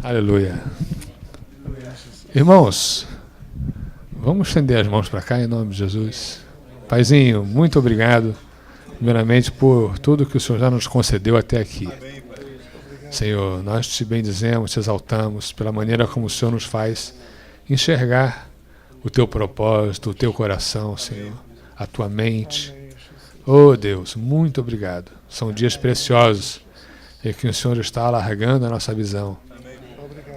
Aleluia. Irmãos, vamos estender as mãos para cá em nome de Jesus. Paizinho, muito obrigado, primeiramente, por tudo que o Senhor já nos concedeu até aqui. Senhor, nós te bendizemos, te exaltamos pela maneira como o Senhor nos faz enxergar o teu propósito, o teu coração, Senhor, a tua mente. Oh Deus, muito obrigado. São dias preciosos em que o Senhor está alargando a nossa visão,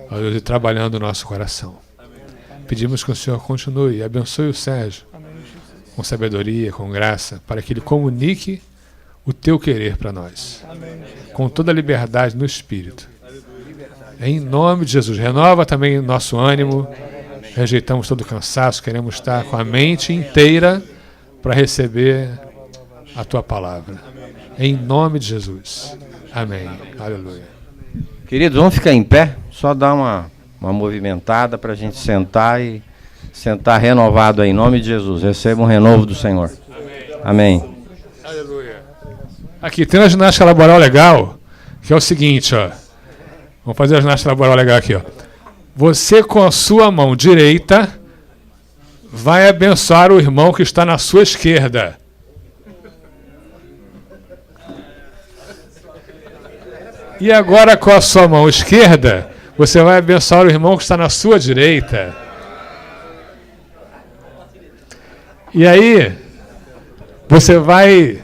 ó Deus, e trabalhando o nosso coração. Pedimos que o Senhor continue e abençoe o Sérgio com sabedoria, com graça, para que ele comunique o teu querer para nós, com toda a liberdade no Espírito. Em nome de Jesus, renova também o nosso ânimo, rejeitamos todo o cansaço, queremos estar com a mente inteira para receber a tua palavra. Em nome de Jesus. Amém. Aleluia. Queridos, vamos ficar em pé, só dar uma movimentada para a gente sentar e sentar renovado aí, em nome de Jesus. Receba um renovo do Senhor. Amém. Aleluia. Aqui tem uma ginástica laboral legal, que é o seguinte, ó. Vamos fazer a ginástica laboral legal aqui, ó. Você com a sua mão direita vai abençoar o irmão que está na sua esquerda. E agora com a sua mão esquerda, você vai abençoar o irmão que está na sua direita. E aí, você vai,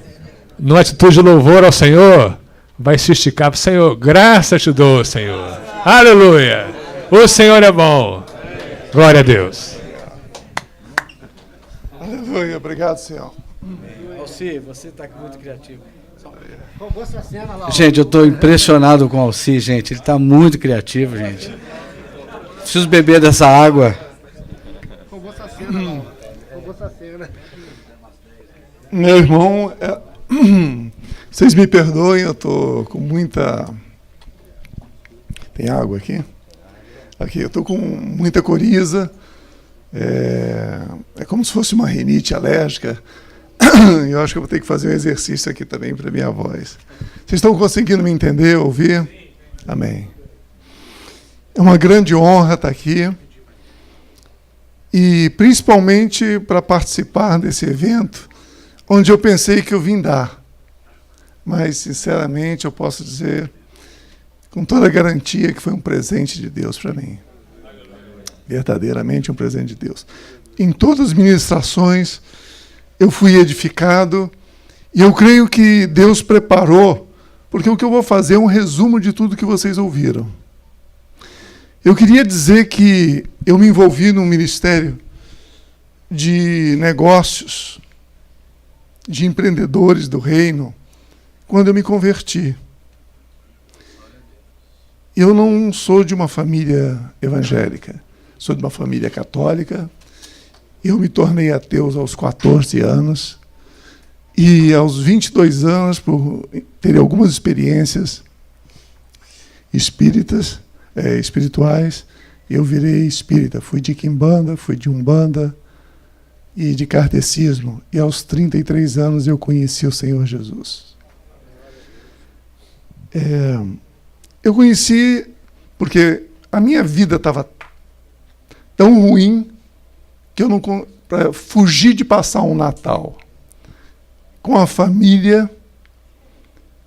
numa atitude de louvor ao Senhor, vai se esticar para o Senhor. Graças te dou, Senhor. Aleluia. O Senhor é bom. Glória a Deus. Aleluia. Obrigado, Senhor. Alci, você está muito criativo. Gente, eu estou impressionado com o Alci, gente. Ele está muito criativo, gente. Preciso beber dessa água. Meu irmão, vocês me perdoem, eu estou com muita... Tem água aqui? Aqui, eu estou com muita coriza. É como se fosse uma rinite alérgica. Eu acho que eu vou ter que fazer um exercício aqui também para minha voz. Vocês estão conseguindo me entender, ouvir? Amém. É uma grande honra estar aqui. E principalmente para participar desse evento, onde eu pensei que eu vim dar. Mas, sinceramente, eu posso dizer, com toda a garantia, que foi um presente de Deus para mim. Verdadeiramente um presente de Deus. Em todas as ministrações, eu fui edificado, e eu creio que Deus preparou, porque o que eu vou fazer é um resumo de tudo que vocês ouviram. Eu queria dizer que eu me envolvi num ministério de negócios, de empreendedores do reino, quando eu me converti. Eu não sou de uma família evangélica, sou de uma família católica. Eu me tornei ateu aos 14 anos e aos 22 anos, por ter algumas experiências espirituais, eu virei espírita. Fui de quimbanda, fui de umbanda e de kardecismo. E aos 33 anos eu conheci o Senhor Jesus. Eu conheci porque a minha vida estava tão ruim que eu não, para fugir de passar um Natal com a família,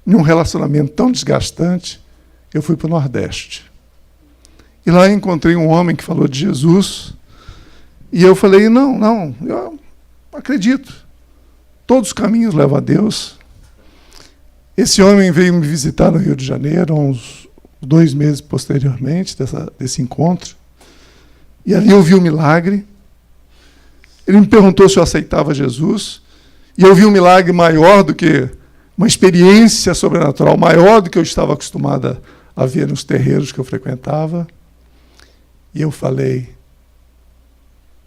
num relacionamento tão desgastante, eu fui para o Nordeste. E lá encontrei um homem que falou de Jesus, e eu falei, não, eu acredito. Todos os caminhos levam a Deus. Esse homem veio me visitar no Rio de Janeiro, uns 2 meses posteriormente desse encontro, e ali eu vi um milagre. Ele me perguntou se eu aceitava Jesus, e eu vi um milagre maior do que uma experiência sobrenatural, maior do que eu estava acostumado a ver nos terreiros que eu frequentava. E eu falei,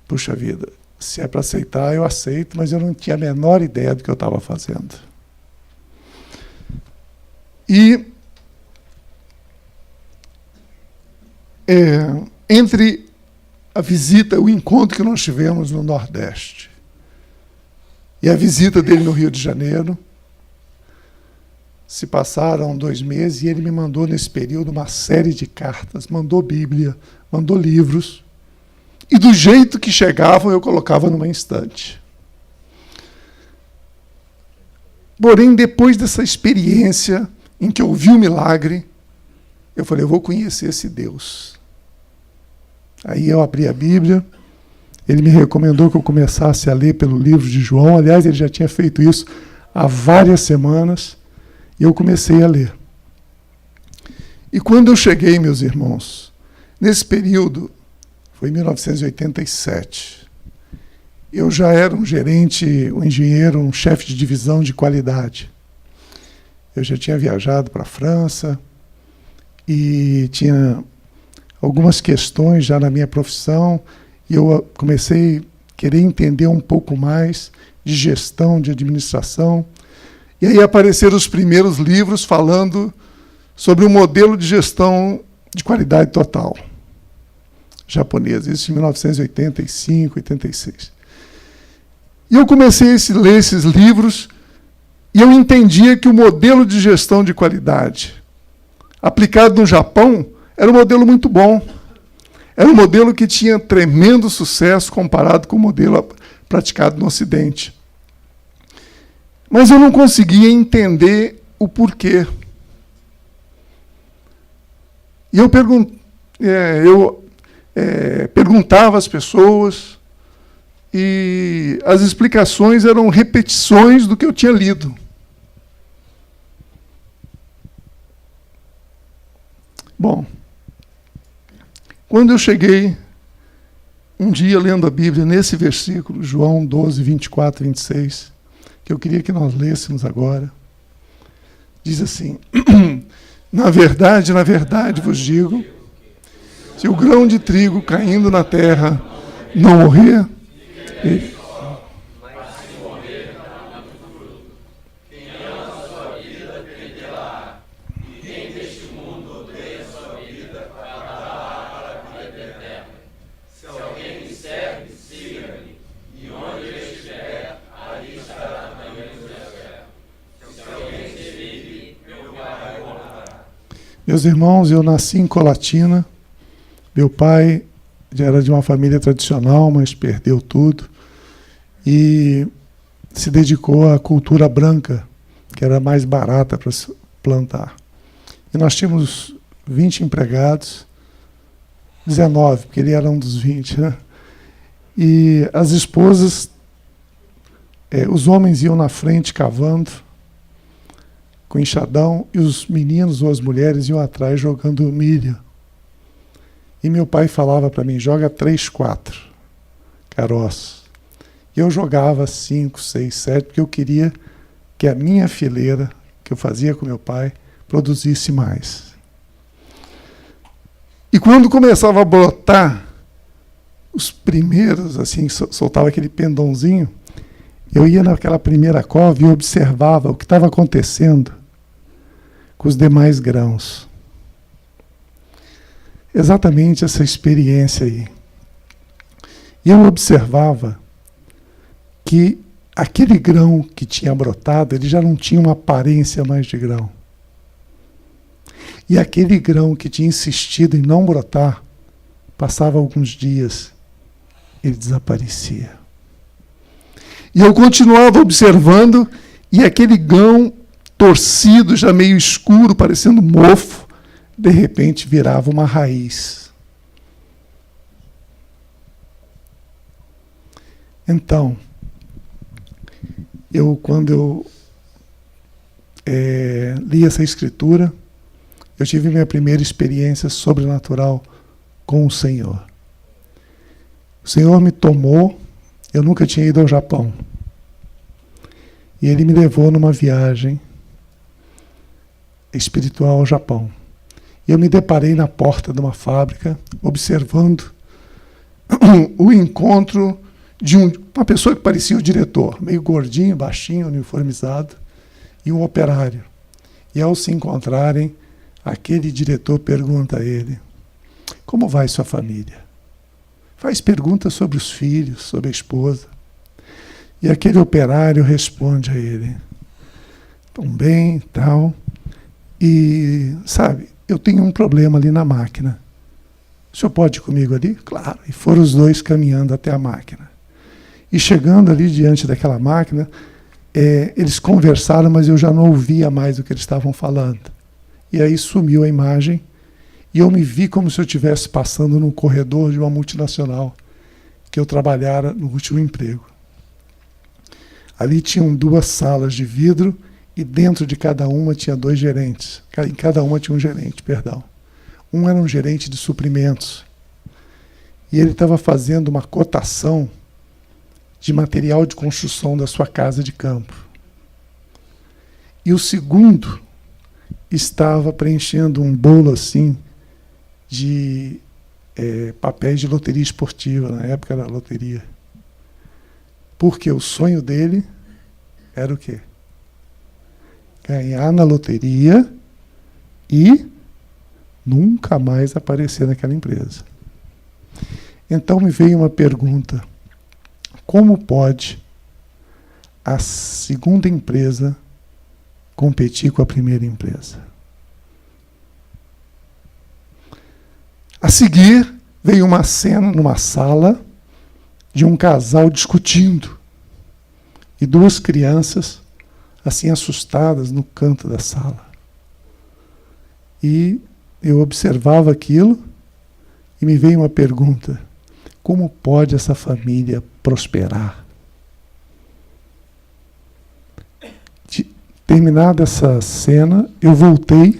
puxa vida, se é para aceitar, eu aceito, mas eu não tinha a menor ideia do que eu estava fazendo. E entre a visita, o encontro que nós tivemos no Nordeste e a visita dele no Rio de Janeiro, Se passaram 2 meses e ele me mandou nesse período uma série de cartas, mandou Bíblia, mandou livros, e do jeito que chegavam eu colocava numa estante. Porém, depois dessa experiência em que eu vi o milagre, eu falei, eu vou conhecer esse Deus. Aí eu abri a Bíblia, ele me recomendou que eu começasse a ler pelo livro de João. Aliás, ele já tinha feito isso há várias semanas, e eu comecei a ler. E quando eu cheguei, meus irmãos, nesse período, foi em 1987, eu já era um gerente, um engenheiro, um chefe de divisão de qualidade. Eu já tinha viajado para a França e tinha algumas questões já na minha profissão, e eu comecei a querer entender um pouco mais de gestão, de administração. E aí apareceram os primeiros livros falando sobre o modelo de gestão de qualidade total japonês, isso em 1985, 86. E eu comecei a ler esses livros e eu entendia que o modelo de gestão de qualidade aplicado no Japão era um modelo muito bom. Era um modelo que tinha tremendo sucesso comparado com o modelo praticado no Ocidente. Mas eu não conseguia entender o porquê. E eu perguntava às pessoas, e as explicações eram repetições do que eu tinha lido. Bom, quando eu cheguei, um dia lendo a Bíblia, nesse versículo, João 12, 24 e 26, que eu queria que nós lêssemos agora, diz assim, na verdade vos digo, se o grão de trigo caindo na terra não morrer, meus irmãos, eu nasci em Colatina. Meu pai já era de uma família tradicional, mas perdeu tudo. E se dedicou à cultura branca, que era mais barata para se plantar. E nós tínhamos 20 empregados, 19, porque ele era um dos 20, né? E as esposas, os homens iam na frente cavando, com enxadão, e os meninos ou as mulheres iam atrás jogando milho. E meu pai falava para mim, joga 3, 4 caroços. E eu jogava 5, 6, 7, porque eu queria que a minha fileira, que eu fazia com meu pai, produzisse mais. E quando começava a brotar, os primeiros, assim, soltava aquele pendãozinho, eu ia naquela primeira cova e observava o que estava acontecendo com os demais grãos. Exatamente essa experiência aí. E eu observava que aquele grão que tinha brotado, ele já não tinha uma aparência mais de grão. E aquele grão que tinha insistido em não brotar, passava alguns dias, ele desaparecia. E eu continuava observando, e aquele grão torcido, já meio escuro, parecendo mofo, de repente virava uma raiz. Então, quando eu li essa escritura, eu tive minha primeira experiência sobrenatural com o Senhor. O Senhor me tomou, eu nunca tinha ido ao Japão, e Ele me levou numa viagem espiritual ao Japão. Eu me deparei na porta de uma fábrica, observando o encontro de uma pessoa que parecia o diretor, meio gordinho, baixinho, uniformizado, e um operário. E ao se encontrarem, aquele diretor pergunta a ele, como vai sua família? Faz perguntas sobre os filhos, sobre a esposa. E aquele operário responde a ele, tão bem, tal. E, sabe, eu tenho um problema ali na máquina. O senhor pode ir comigo ali? Claro. E foram os dois caminhando até a máquina. E chegando ali diante daquela máquina, eles conversaram, mas eu já não ouvia mais o que eles estavam falando. E aí sumiu a imagem, e eu me vi como se eu estivesse passando num corredor de uma multinacional que eu trabalhara no último emprego. Ali tinham 2 salas de vidro, e dentro de cada uma tinha 2 gerentes. Em cada uma tinha um gerente, perdão. Um era um gerente de suprimentos. E ele estava fazendo uma cotação de material de construção da sua casa de campo. E o segundo estava preenchendo um bolo assim de papéis de loteria esportiva, na época da loteria. Porque o sonho dele era o quê? Ganhar na loteria e nunca mais aparecer naquela empresa. Então me veio uma pergunta: como pode a segunda empresa competir com a primeira empresa? A seguir, veio uma cena numa sala de um casal discutindo e 2 crianças assim assustadas no canto da sala. E eu observava aquilo e me veio uma pergunta: como pode essa família prosperar? Terminada essa cena, eu voltei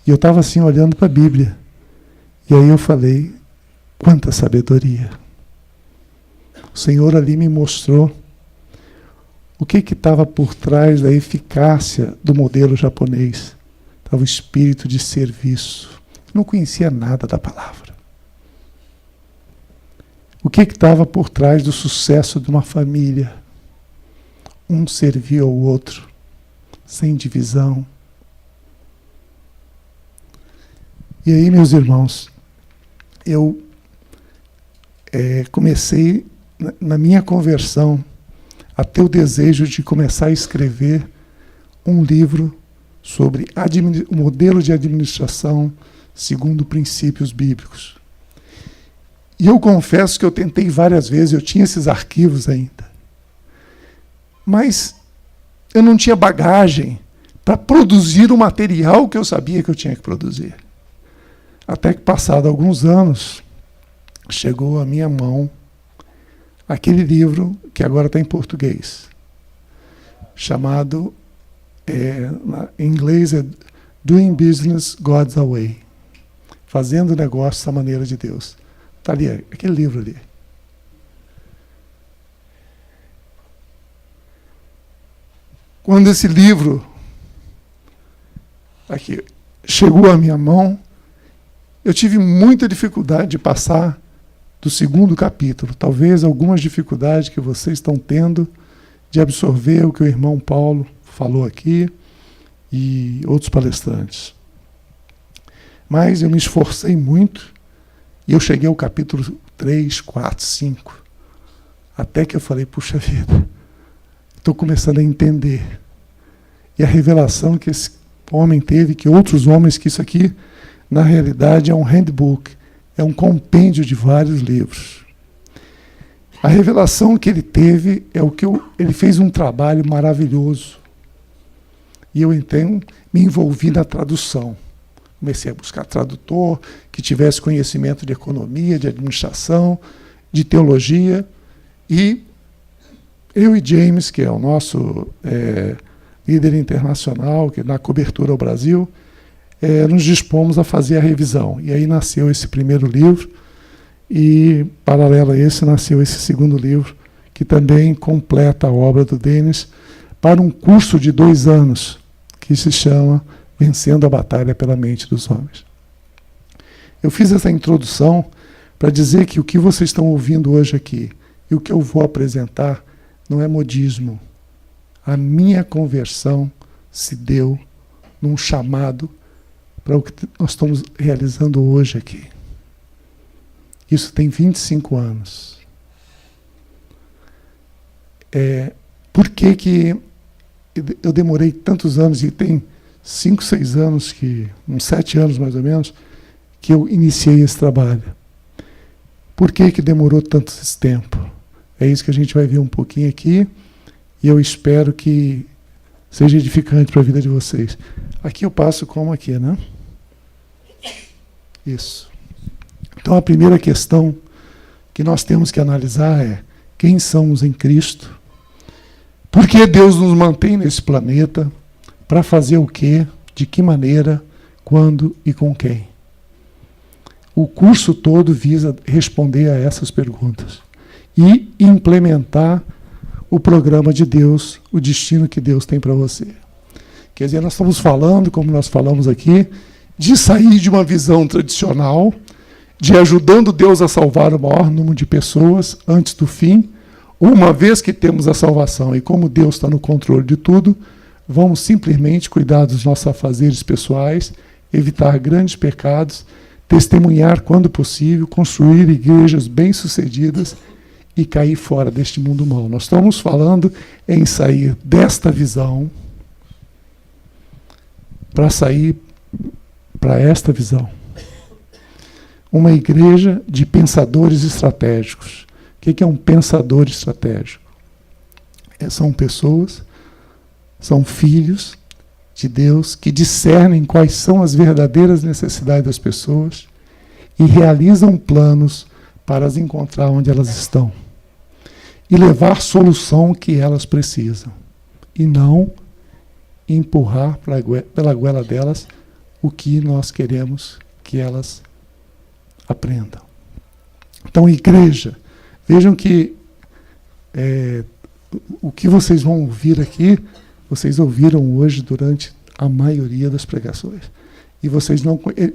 e eu estava assim olhando para a Bíblia. E aí eu falei: quanta sabedoria! O Senhor ali me mostrou o que estava por trás da eficácia do modelo japonês. Estava o espírito de serviço. Eu não conhecia nada da palavra. O que estava por trás do sucesso de uma família? Um servia ao outro, sem divisão. E aí, meus irmãos, eu comecei, na minha conversão, a ter o desejo de começar a escrever um livro sobre o modelo de administração segundo princípios bíblicos. E eu confesso que eu tentei várias vezes, eu tinha esses arquivos ainda. Mas eu não tinha bagagem para produzir o material que eu sabia que eu tinha que produzir. Até que, passado alguns anos, chegou à minha mão aquele livro que agora está em português, chamado, em inglês é Doing Business God's Way, Fazendo Negócios à Maneira de Deus. Está ali, aquele livro ali. Quando esse livro aqui chegou à minha mão, eu tive muita dificuldade de passar do 2º capítulo. Talvez algumas dificuldades que vocês estão tendo de absorver o que o irmão Paulo falou aqui e outros palestrantes. Mas eu me esforcei muito e eu cheguei ao capítulo 3, 4, 5. Até que eu falei: puxa vida, estou começando a entender. E a revelação que esse homem teve, que outros homens, que isso aqui, na realidade, é um handbook, é um compêndio de vários livros. A revelação que ele teve é o que ele fez um trabalho maravilhoso. E eu, então, me envolvi na tradução. Comecei a buscar tradutor que tivesse conhecimento de economia, de administração, de teologia. E eu e James, que é o nosso líder internacional, que na cobertura ao Brasil, nos dispomos a fazer a revisão. E aí nasceu esse primeiro livro, e, paralelo a esse, nasceu esse 2º livro, que também completa a obra do Dennis, para um curso de 2 anos, que se chama Vencendo a Batalha pela Mente dos Homens. Eu fiz essa introdução para dizer que o que vocês estão ouvindo hoje aqui e o que eu vou apresentar não é modismo. A minha conversão se deu num chamado para o que nós estamos realizando hoje aqui. Isso tem 25 anos. Por que eu demorei tantos anos e tem 5, 6 anos, uns 7 anos mais ou menos, que eu iniciei esse trabalho. Por que demorou tanto esse tempo? É isso que a gente vai ver um pouquinho aqui, e eu espero que seja edificante para a vida de vocês. Aqui eu passo como aqui, né? Isso. Então a primeira questão que nós temos que analisar é: quem somos em Cristo? Por que Deus nos mantém nesse planeta? Para fazer o quê? De que maneira? Quando e com quem? O curso todo visa responder a essas perguntas e implementar o programa de Deus, o destino que Deus tem para você. Quer dizer, nós estamos falando, como nós falamos aqui, de sair de uma visão tradicional, de ajudando Deus a salvar o maior número de pessoas antes do fim. Uma vez que temos a salvação e como Deus está no controle de tudo, vamos simplesmente cuidar dos nossos afazeres pessoais, evitar grandes pecados, testemunhar quando possível, construir igrejas bem-sucedidas e cair fora deste mundo mau. Nós estamos falando em sair desta visão para sair para esta visão. Uma igreja de pensadores estratégicos. O que é um pensador estratégico? São pessoas, são filhos de Deus que discernem quais são as verdadeiras necessidades das pessoas e realizam planos para as encontrar onde elas estão e levar solução que elas precisam e não empurrar pela goela delas o que nós queremos que elas aprendam. Então, igreja, vejam que o que vocês vão ouvir aqui, vocês ouviram hoje durante a maioria das pregações. E vocês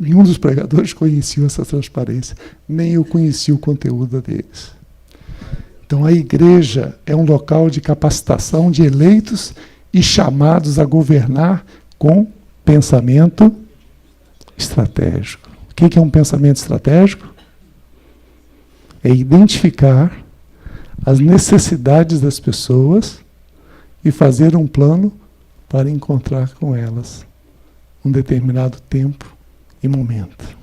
nenhum dos pregadores conhecia essa transparência, nem eu conhecia o conteúdo deles. Então a igreja é um local de capacitação de eleitos e chamados a governar com pensamento estratégico. O que é um pensamento estratégico? É identificar as necessidades das pessoas e fazer um plano para encontrar com elas um determinado tempo e momento.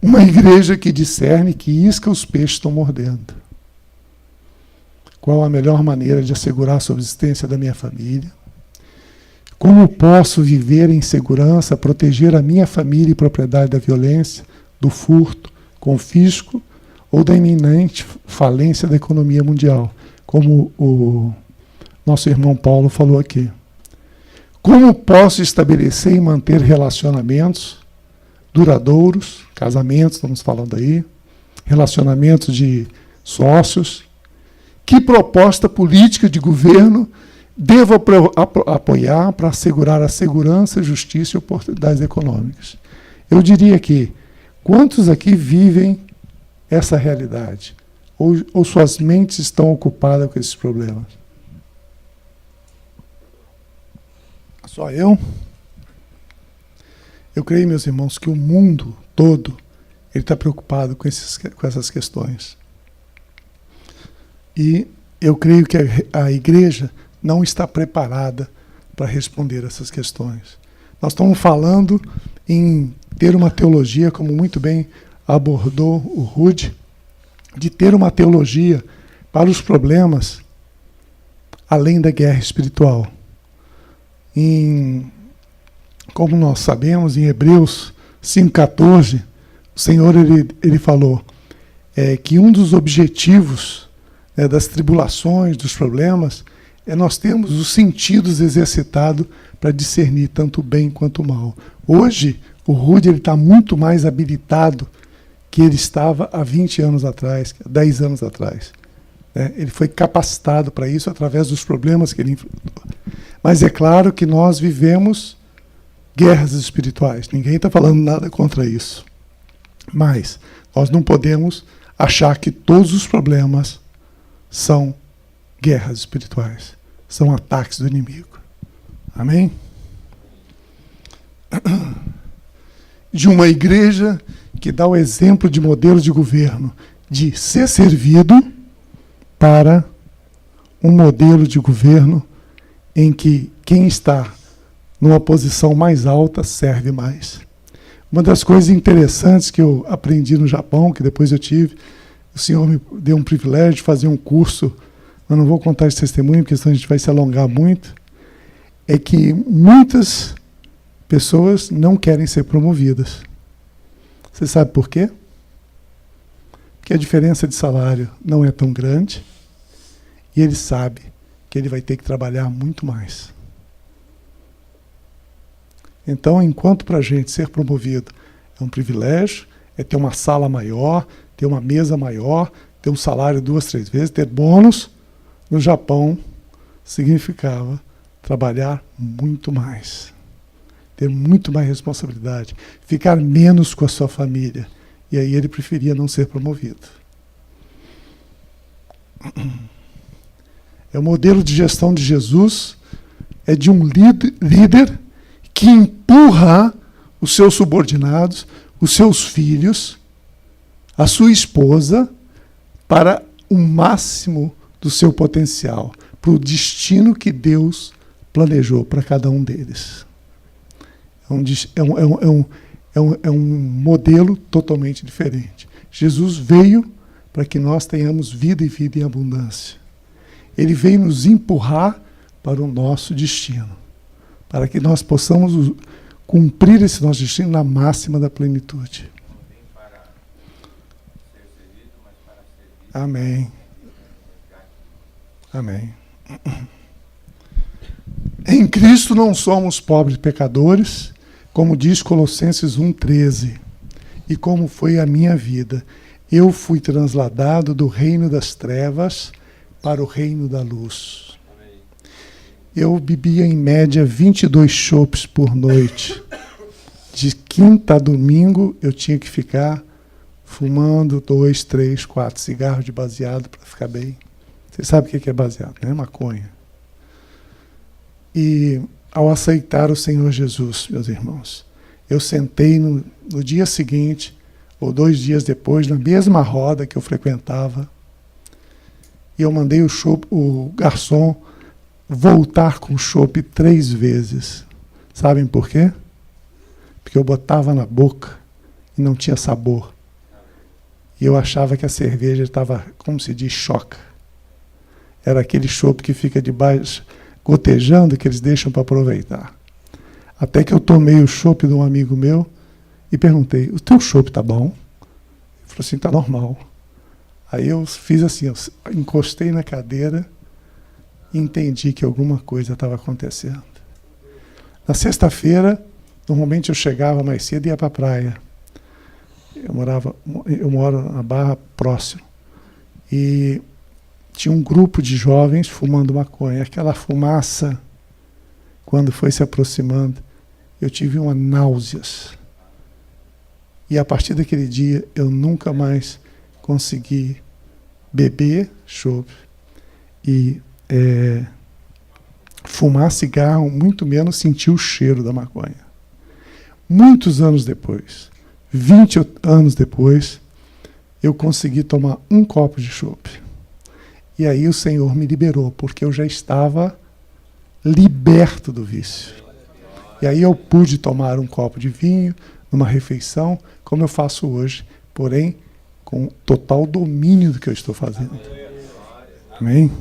Uma igreja que discerne que isca os peixes estão mordendo. Qual a melhor maneira de assegurar a subsistência da minha família? Como posso viver em segurança, proteger a minha família e propriedade da violência, do furto, confisco ou da iminente falência da economia mundial, como o nosso irmão Paulo falou aqui. Como posso estabelecer e manter relacionamentos duradouros, casamentos, estamos falando aí, relacionamentos de sócios? Que proposta política de governo devo apoiar para assegurar a segurança, justiça e oportunidades econômicas? Eu diria que quantos aqui vivem essa realidade? Ou suas mentes estão ocupadas com esses problemas? Só eu? Eu creio, meus irmãos, que o mundo todo ele está preocupado com essas questões. E eu creio que a igreja não está preparada para responder essas questões. Nós estamos falando em ter uma teologia, como muito bem abordou o Rude, de ter uma teologia para os problemas além da guerra espiritual. Como nós sabemos, em Hebreus 5,14, o Senhor ele falou que um dos objetivos das tribulações, dos problemas, é nós termos os sentidos exercitados para discernir tanto o bem quanto o mal. Hoje, o Rude está muito mais habilitado que ele estava há 20 anos atrás, 10 anos atrás. Ele foi capacitado para isso através dos problemas que ele enfrentou. Mas é claro que nós vivemos guerras espirituais. Ninguém está falando nada contra isso. Mas nós não podemos achar que todos os problemas são guerras espirituais. São ataques do inimigo. Amém? De uma igreja que dá o exemplo de modelo de governo de ser servido para um modelo de governo em que quem está numa posição mais alta serve mais. Uma das coisas interessantes que eu aprendi no Japão, que depois eu tive, o senhor me deu um privilégio de fazer um curso, mas não vou contar esse testemunho, porque senão a gente vai se alongar muito, é que muitas pessoas não querem ser promovidas. Você sabe por quê? Porque a diferença de salário não é tão grande e ele sabe que ele vai ter que trabalhar muito mais. Então, enquanto para a gente ser promovido é um privilégio, é ter uma sala maior, ter uma mesa maior, ter um salário 2, 3 vezes, ter bônus, no Japão significava trabalhar muito mais, ter muito mais responsabilidade, ficar menos com a sua família. E aí ele preferia não ser promovido. É o modelo de gestão de Jesus, é de um líder que empurra os seus subordinados, os seus filhos, a sua esposa, para o máximo do seu potencial, para o destino que Deus planejou para cada um deles. É um modelo totalmente diferente. Jesus veio para que nós tenhamos vida e vida em abundância. Ele veio nos empurrar para o nosso destino, para que nós possamos cumprir esse nosso destino na máxima da plenitude. Amém. Amém. Em Cristo não somos pobres pecadores, como diz Colossenses 1,13. E como foi a minha vida, eu fui transladado do reino das trevas para o reino da luz. Eu bebia em média 22 chopes por noite. De quinta a domingo eu tinha que ficar fumando 2, 3, 4 cigarros de baseado para ficar bem. Você sabe o que é baseado, né? Maconha. E ao aceitar o Senhor Jesus, meus irmãos, eu sentei no dia seguinte, ou 2 dias depois, na mesma roda que eu frequentava, e eu mandei o garçom voltar com o chopp 3 vezes. Sabem por quê? Porque eu botava na boca e não tinha sabor. E eu achava que a cerveja estava, como se diz, choca. Era aquele chopp que fica debaixo, gotejando, que eles deixam para aproveitar. Até que eu tomei o chopp de um amigo meu e perguntei, o teu chopp tá bom? Ele falou assim, tá normal. Aí eu fiz assim, eu encostei na cadeira e entendi que alguma coisa estava acontecendo. Na sexta-feira, normalmente eu chegava mais cedo e ia para a praia. Eu moro na Barra próximo. E tinha um grupo de jovens fumando maconha. Aquela fumaça, quando foi se aproximando, eu tive uma náuseas. E a partir daquele dia, eu nunca mais consegui beber chopp e fumar cigarro, muito menos sentir o cheiro da maconha. Muitos anos depois, 20 anos depois, eu consegui tomar um copo de chopp. E aí o Senhor me liberou, porque eu já estava liberto do vício. E aí eu pude tomar um copo de vinho numa refeição, como eu faço hoje, porém com total domínio do que eu estou fazendo. Amém?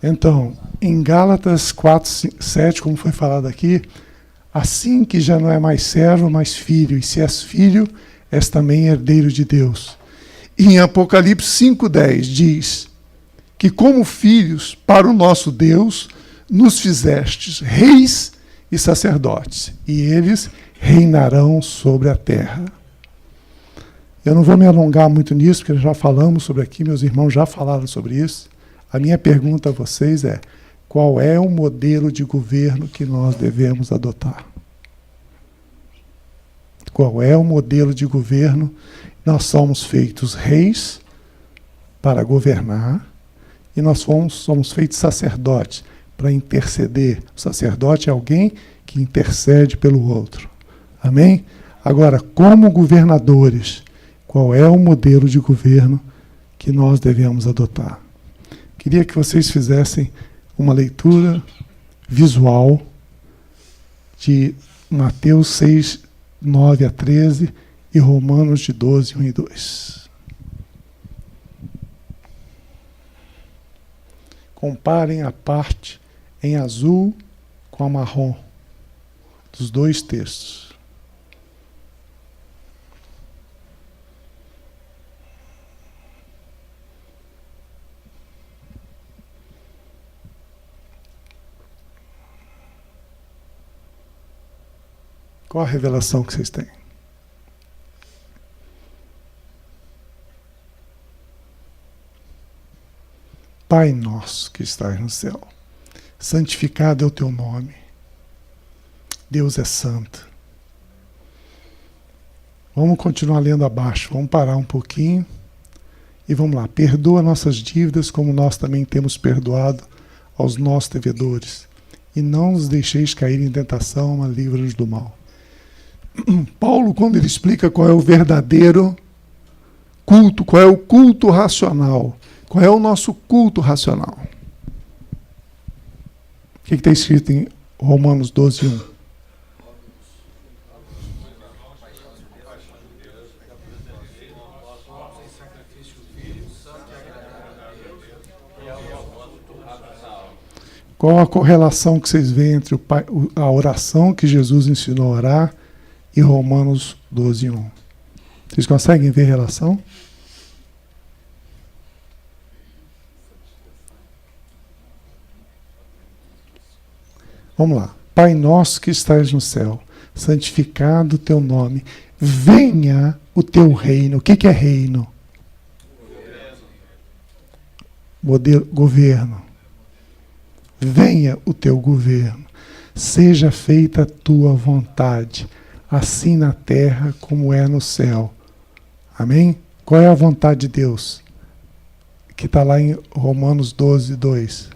Então, em Gálatas 4:7, como foi falado aqui, assim que já não é mais servo, mas filho, e se és filho, és também herdeiro de Deus. E em Apocalipse 5:10 diz que como filhos para o nosso Deus, nos fizestes reis e sacerdotes, e eles reinarão sobre a terra. Eu não vou me alongar muito nisso, porque já falamos sobre aqui, meus irmãos já falaram sobre isso. A minha pergunta a vocês é, qual é o modelo de governo que nós devemos adotar? Qual é o modelo de governo? Nós somos feitos reis para governar, e nós somos feitos sacerdotes para interceder. O sacerdote é alguém que intercede pelo outro. Amém? Agora, como governadores, qual é o modelo de governo que nós devemos adotar? Queria que vocês fizessem uma leitura visual de Mateus 6, 9 a 13 e Romanos de 12, 1 e 2. Comparem a parte em azul com a marrom dos dois textos. Qual a revelação que vocês têm? Pai nosso que estás no céu, santificado é o teu nome. Deus é santo. Vamos continuar lendo abaixo, vamos parar um pouquinho e vamos lá. Perdoa nossas dívidas como nós também temos perdoado aos nossos devedores. E não nos deixeis cair em tentação, mas livra-nos do mal. Paulo, quando ele explica qual é o verdadeiro culto, qual é o culto racional, qual é o nosso culto racional? O que está escrito em Romanos 12, 1? Qual a correlação que vocês veem entre a oração que Jesus ensinou a orar e Romanos 12, 1? Vocês conseguem ver a relação? Vamos lá. Pai nosso que estás no céu, santificado o teu nome, venha o teu reino. O que é reino? Governo. Venha o teu governo. Seja feita a tua vontade, assim na terra como é no céu. Amém? Qual é a vontade de Deus? Que está lá em Romanos 12, 2.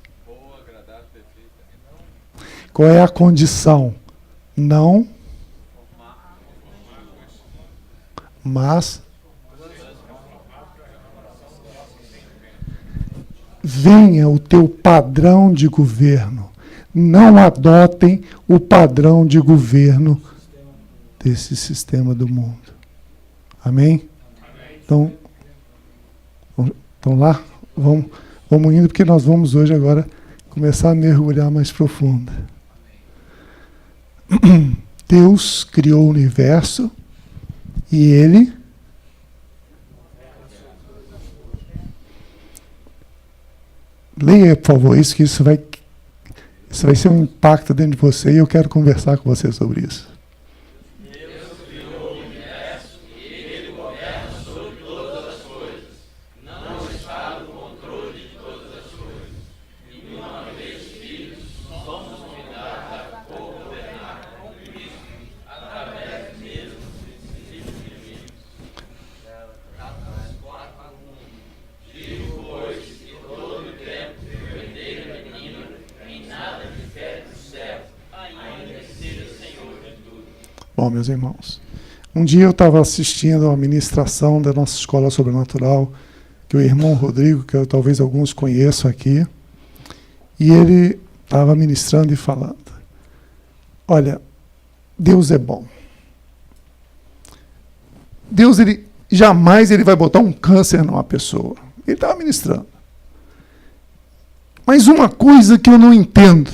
Qual é a condição? Não, mas venha o teu padrão de governo. Não adotem o padrão de governo desse sistema do mundo. Amém? Então lá, vamos indo, porque nós vamos hoje agora começar a mergulhar mais profundo. Deus criou o universo e Ele leia, por favor, isso, que isso vai ser um impacto dentro de você e eu quero conversar com você sobre isso. Deus criou o universo e Ele governa sobre todas as coisas. Não está no controle de todas as coisas. E uma vez filhos, somos convidados a co-governar com Cristo através dos mesmos princípios divinos. Digo, pois, que todo o tempo verdadeiro menino em nada difere do céu, ainda que seja Senhor de tudo. Bom, meus irmãos, um dia eu estava assistindo a ministração da nossa escola sobrenatural, que o irmão Rodrigo, que talvez alguns conheçam aqui, e ele estava ministrando e falando: olha, Deus é bom. Deus, jamais ele vai botar um câncer numa pessoa. Ele estava ministrando. Mas uma coisa que eu não entendo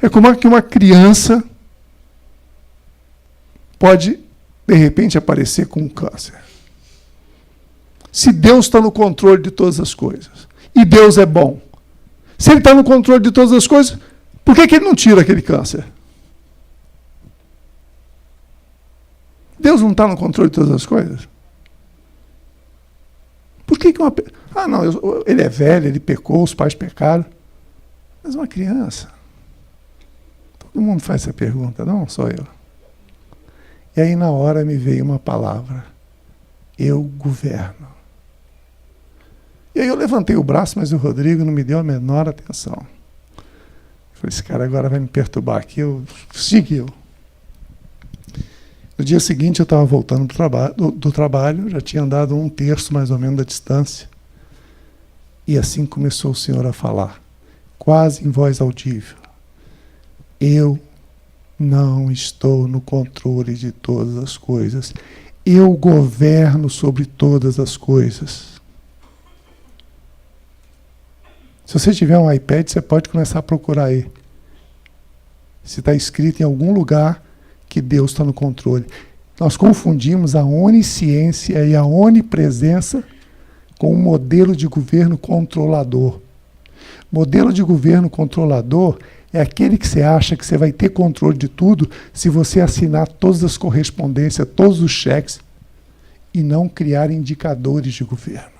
é como é que uma criança pode, de repente, aparecer com um câncer. Se Deus está no controle de todas as coisas, e Deus é bom, se Ele está no controle de todas as coisas, por que Ele não tira aquele câncer? Deus não está no controle de todas as coisas? Por que uma... Ah, não, ele é velho, ele pecou, os pais pecaram. Mas uma criança... Todo mundo faz essa pergunta, não só eu. E aí na hora me veio uma palavra: eu governo. E aí eu levantei o braço, mas o Rodrigo não me deu a menor atenção. Eu falei, esse cara agora vai me perturbar aqui, seguiu. No dia seguinte eu estava voltando do trabalho, já tinha andado 1/3 mais ou menos da distância. E assim começou o Senhor a falar, quase em voz audível. Eu não estou no controle de todas as coisas. Eu governo sobre todas as coisas. Se você tiver um iPad, você pode começar a procurar aí. Se está escrito em algum lugar que Deus está no controle. Nós confundimos a onisciência e a onipresença com um modelo de governo controlador. Modelo de governo controlador é aquele que você acha que você vai ter controle de tudo se você assinar todas as correspondências, todos os cheques, e não criar indicadores de governo.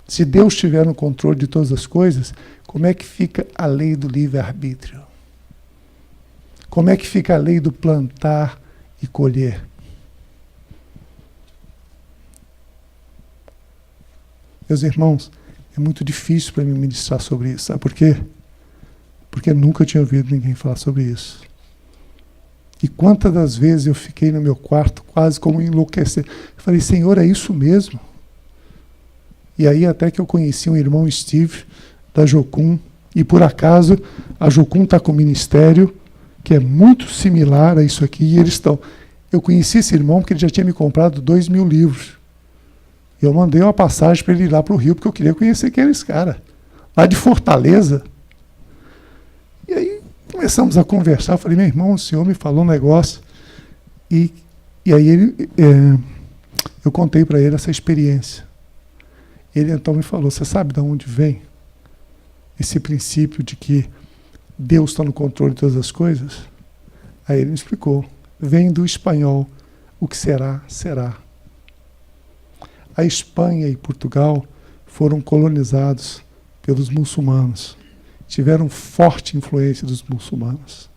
Se Deus estiver no controle de todas as coisas, como é que fica a lei do livre-arbítrio? Como é que fica a lei do plantar e colher? Meus irmãos, é muito difícil para mim ministrar sobre isso. Sabe por quê? Porque nunca tinha ouvido ninguém falar sobre isso. E quantas das vezes eu fiquei no meu quarto quase como enlouquecendo. Eu falei, Senhor, é isso mesmo? E aí até que eu conheci um irmão Steve, da Jocum, e por acaso a Jocum está com um ministério que é muito similar a isso aqui, e eles estão... Eu conheci esse irmão porque ele já tinha me comprado 2.000 livros. E eu mandei uma passagem para ele ir lá para o Rio, porque eu queria conhecer quem era esse cara. Lá de Fortaleza. E aí começamos a conversar, eu falei, meu irmão, o senhor me falou um negócio, e aí eu contei para ele essa experiência. Ele então me falou, você sabe de onde vem esse princípio de que Deus está no controle de todas as coisas? Aí ele me explicou, vem do espanhol, o que será, será. A Espanha e Portugal foram colonizados pelos muçulmanos. Tiveram forte influência dos muçulmanos.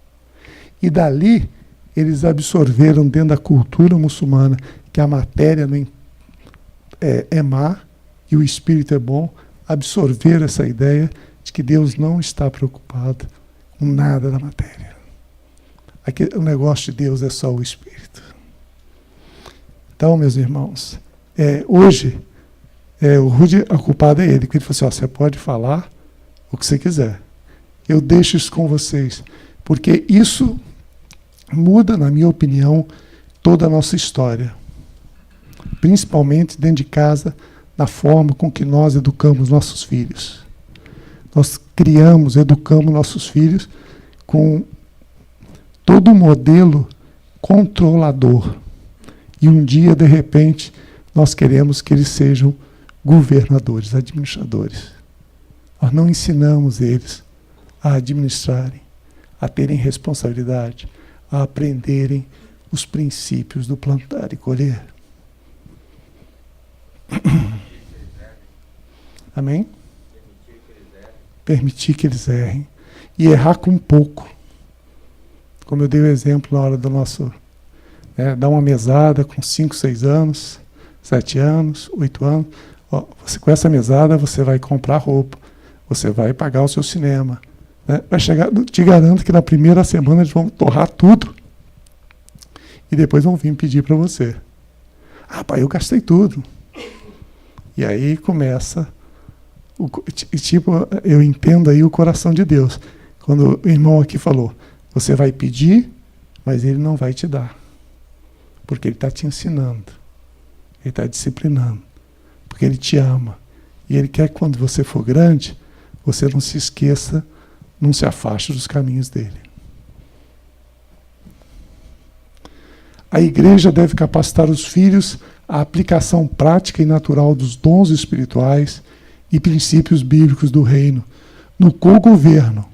E dali, eles absorveram dentro da cultura muçulmana que a matéria é má e o espírito é bom. Absorveram essa ideia de que Deus não está preocupado com nada da matéria. O negócio de Deus é só o espírito. Então, meus irmãos, hoje, o Rudy, a culpada é ele. Ele falou assim, você pode falar o que você quiser. Eu deixo isso com vocês. Porque isso muda, na minha opinião, toda a nossa história. Principalmente dentro de casa, na forma com que nós educamos nossos filhos. Nós educamos nossos filhos com todo um modelo controlador. E um dia, de repente, nós queremos que eles sejam governadores, administradores. Nós não ensinamos eles a administrarem, a terem responsabilidade, a aprenderem os princípios do plantar e colher. Amém? Permitir que eles errem. E errar com pouco. Como eu dei o exemplo na hora do nosso... dar uma mesada com 5, 6 anos, 7 anos, 8 anos. Com essa mesada você vai comprar roupa, você vai pagar o seu cinema. Vai chegar, te garanto que na primeira semana eles vão torrar tudo. E depois vão vir pedir para você. Ah, pai, eu gastei tudo. E aí começa... eu entendo aí o coração de Deus. Quando o irmão aqui falou, você vai pedir, mas ele não vai te dar. Porque ele está te ensinando. Ele está disciplinando. Porque ele te ama. E ele quer que quando você for grande, você não se esqueça, não se afaste dos caminhos dele. A igreja deve capacitar os filhos à aplicação prática e natural dos dons espirituais e princípios bíblicos do reino, no co-governo.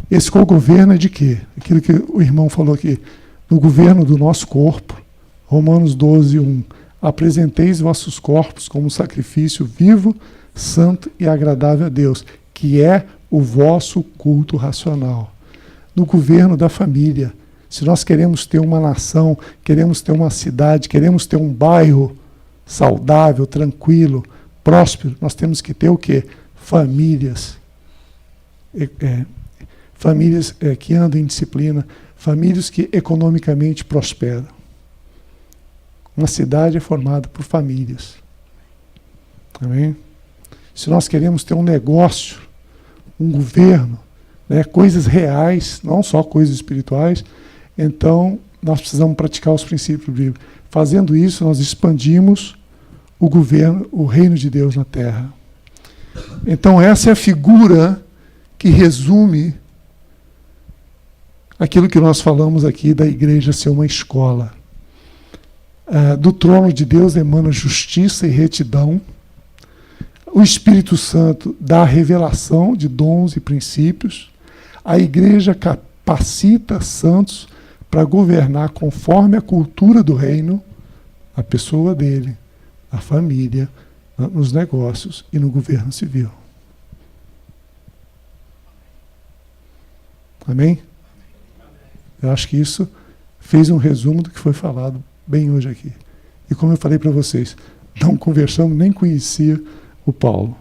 Esse co-governo é de quê? Aquilo que o irmão falou aqui. No governo do nosso corpo. Romanos 12, 1. Apresenteis vossos corpos como sacrifício vivo, santo e agradável a Deus, que é o vosso culto racional. No governo da família. Se nós queremos ter uma nação, queremos ter uma cidade, queremos ter um bairro saudável, tranquilo, próspero, nós temos que ter o quê? Famílias. Famílias que andam em disciplina, famílias que economicamente prosperam. Uma cidade é formada por famílias. Amém? Se nós queremos ter um negócio, um governo, né, coisas reais, não só coisas espirituais, então nós precisamos praticar os princípios bíblicos. Fazendo isso, nós expandimos o governo, o reino de Deus na terra. Então essa é a figura que resume aquilo que nós falamos aqui da igreja ser uma escola. Do trono de Deus emana justiça e retidão. O Espírito Santo dá a revelação de dons e princípios. A igreja capacita santos para governar conforme a cultura do reino, a pessoa dele, a família, nos negócios e no governo civil. Amém? Eu acho que isso fez um resumo do que foi falado bem hoje aqui. E como eu falei para vocês, não conversamos, nem conhecia o Paulo.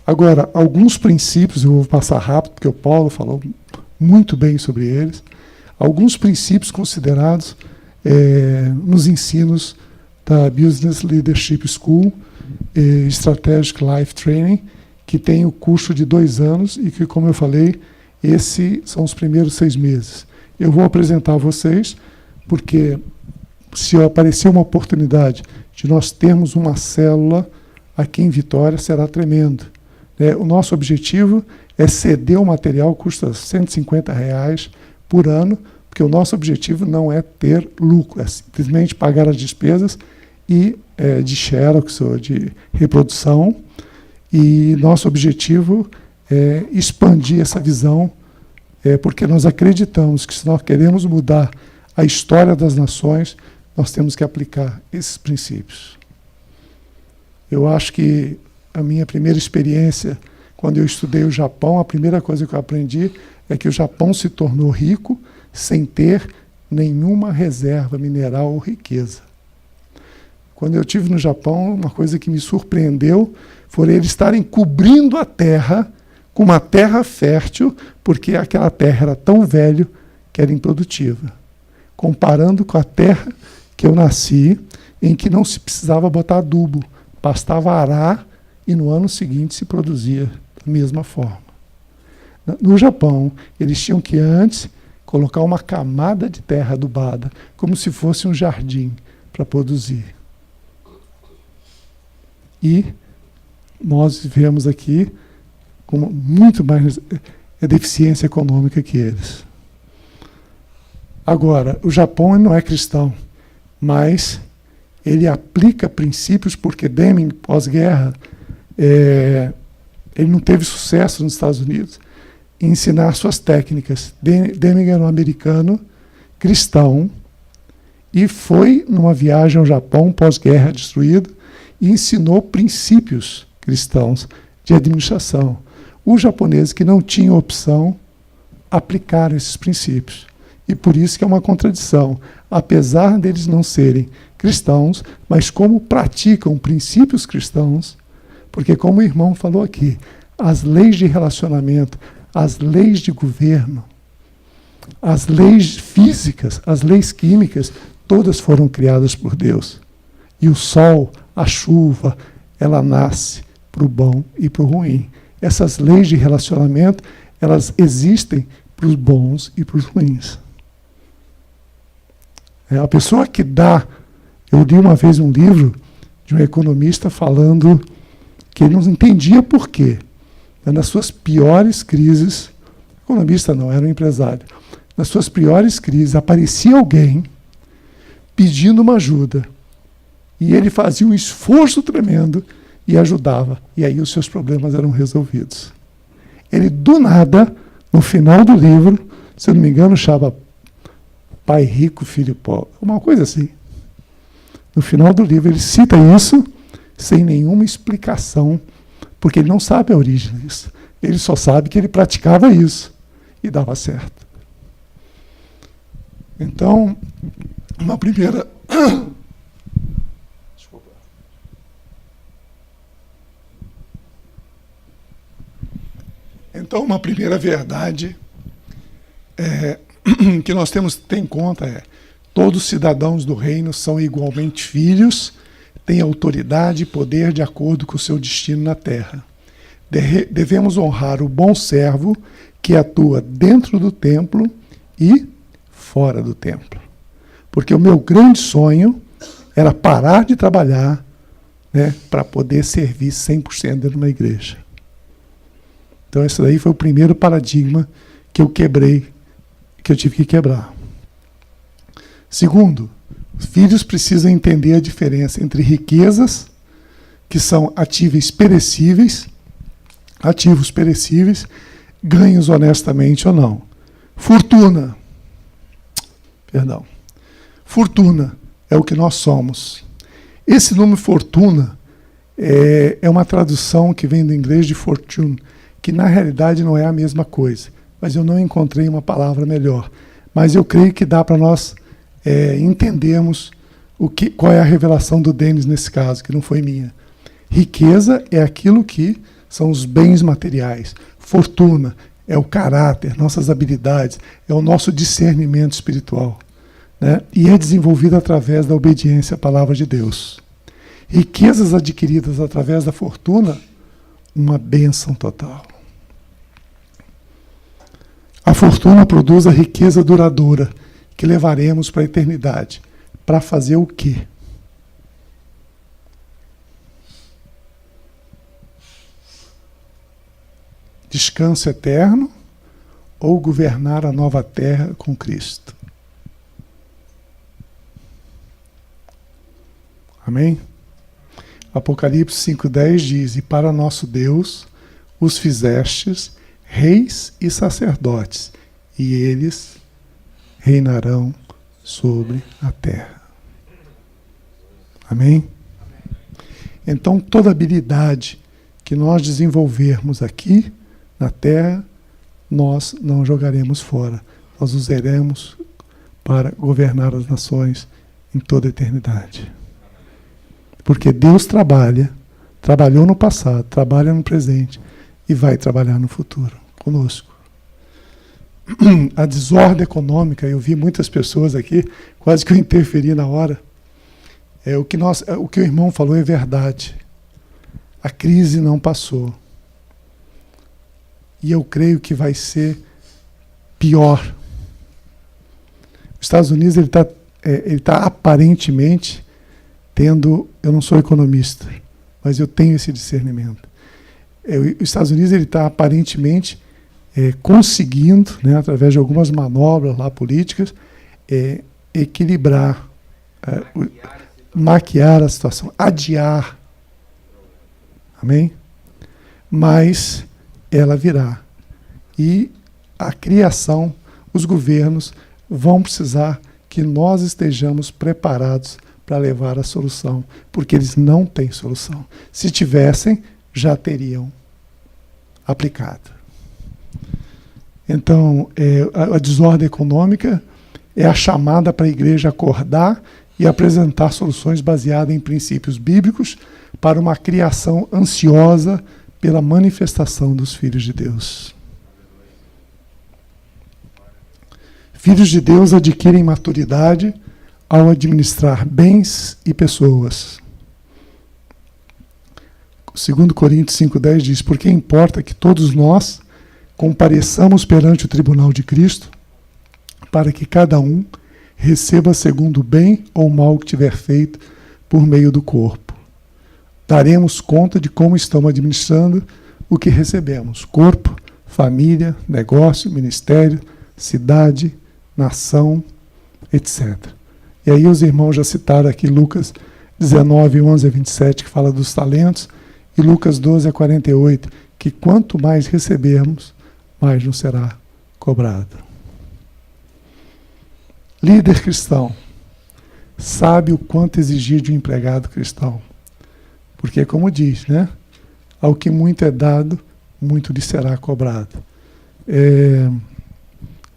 Agora, alguns princípios, eu vou passar rápido, porque o Paulo falou muito bem sobre eles. Alguns princípios considerados nos ensinos da Business Leadership School, Strategic Life Training, que tem o curso de 2 anos e que, como eu falei, esses são os primeiros 6 meses. Eu vou apresentar a vocês, porque se aparecer uma oportunidade de nós termos uma célula aqui em Vitória, será tremendo. O nosso objetivo é ceder o material, custa R$150 por ano, porque o nosso objetivo não é ter lucro, é simplesmente pagar as despesas e de xerox ou de reprodução. E nosso objetivo é expandir essa visão, porque nós acreditamos que se nós queremos mudar a história das nações, nós temos que aplicar esses princípios. Eu acho que a minha primeira experiência, quando eu estudei o Japão, a primeira coisa que eu aprendi é que o Japão se tornou rico sem ter nenhuma reserva mineral ou riqueza. Quando eu estive no Japão, uma coisa que me surpreendeu foi eles estarem cobrindo a terra com uma terra fértil, porque aquela terra era tão velha que era improdutiva. Comparando com a terra que eu nasci, em que não se precisava botar adubo, bastava arar e no ano seguinte se produzia da mesma forma. No Japão, eles tinham que antes colocar uma camada de terra adubada, como se fosse um jardim, para produzir. E nós vivemos aqui com muito mais deficiência econômica que eles. Agora, o Japão não é cristão, mas ele aplica princípios, porque Deming, pós-guerra, ele não teve sucesso nos Estados Unidos em ensinar suas técnicas. Deming era um americano cristão e foi numa viagem ao Japão, pós-guerra destruído, e ensinou princípios cristãos de administração. Os japoneses que não tinham opção aplicaram esses princípios. E por isso que é uma contradição. Apesar deles não serem cristãos, mas como praticam princípios cristãos, porque como o irmão falou aqui, as leis de relacionamento, as leis de governo, as leis físicas, as leis químicas, todas foram criadas por Deus. E o sol, a chuva, ela nasce para o bom e para o ruim. Essas leis de relacionamento, elas existem para os bons e para os ruins. A pessoa que dá... Eu li uma vez um livro de um economista falando que ele não entendia por quê. Nas suas piores crises, economista não, era um empresário, nas suas piores crises aparecia alguém pedindo uma ajuda. E ele fazia um esforço tremendo e ajudava. E aí os seus problemas eram resolvidos. Ele, do nada, no final do livro, se eu não me engano, chama Pai Rico, Filho Pobre. Uma coisa assim. No final do livro, ele cita isso sem nenhuma explicação, porque ele não sabe a origem disso. Ele só sabe que ele praticava isso e dava certo. Então, uma primeira... Então, uma primeira verdade que nós temos que ter em conta é: todos os cidadãos do reino são igualmente filhos, tem autoridade e poder de acordo com o seu destino na terra. Devemos honrar o bom servo que atua dentro do templo e fora do templo. Porque o meu grande sonho era parar de trabalhar, né, para poder servir 100% dentro de uma igreja. Então esse daí foi o primeiro paradigma que eu quebrei, que eu tive que quebrar. Segundo, os filhos precisam entender a diferença entre riquezas, que são ativos perecíveis, ganhos honestamente ou não. Fortuna é o que nós somos. Esse nome fortuna é uma tradução que vem do inglês de fortune, que na realidade não é a mesma coisa, mas eu não encontrei uma palavra melhor. Mas eu creio que dá para nós entendermos qual é a revelação do Denis nesse caso, que não foi minha. Riqueza é aquilo que são os bens materiais. Fortuna é o caráter, nossas habilidades, é o nosso discernimento espiritual, né? E é desenvolvido através da obediência à palavra de Deus. Riquezas adquiridas através da fortuna, uma bênção total. A fortuna produz a riqueza duradoura que levaremos para a eternidade. Para fazer o quê? Descanso eterno ou governar a nova terra com Cristo? Amém? Apocalipse 5,10 diz: e para nosso Deus os fizestes reis e sacerdotes, e eles reinarão sobre a terra. Amém? Então, toda habilidade que nós desenvolvermos aqui na terra, nós não jogaremos fora. Nós usaremos para governar as nações em toda a eternidade. Porque Deus trabalhou no passado, trabalha no presente e vai trabalhar no futuro conosco. A desordem econômica, eu vi muitas pessoas aqui, quase que eu interferi na hora. O que o irmão falou é verdade. A crise não passou. E eu creio que vai ser pior. Os Estados Unidos ele tá aparentemente tendo, eu não sou economista, mas eu tenho esse discernimento. Os Estados Unidos ele está aparentemente conseguindo, né, através de algumas manobras lá políticas, equilibrar, maquiar a situação, adiar. Amém? Mas ela virá. E a criação, os governos vão precisar que nós estejamos preparados para levar a solução, porque eles não têm solução. Se tivessem, já teriam aplicado. Então, a desordem econômica é a chamada para a igreja acordar e apresentar soluções baseadas em princípios bíblicos para uma criação ansiosa pela manifestação dos filhos de Deus. Filhos de Deus adquirem maturidade ao administrar bens e pessoas. 2 Coríntios 5,10 diz: porque importa que todos nós compareçamos perante o tribunal de Cristo, para que cada um receba segundo o bem ou o mal que tiver feito por meio do corpo. Daremos conta de como estamos administrando o que recebemos: corpo, família, negócio, ministério, cidade, nação, etc. E aí os irmãos já citaram aqui Lucas 19, 11 a 27, que fala dos talentos, e Lucas 12 a 48, que quanto mais recebermos, mais nos será cobrado. Líder cristão sabe o quanto exigir de um empregado cristão. Porque, como diz, né? Ao que muito é dado, muito lhe será cobrado.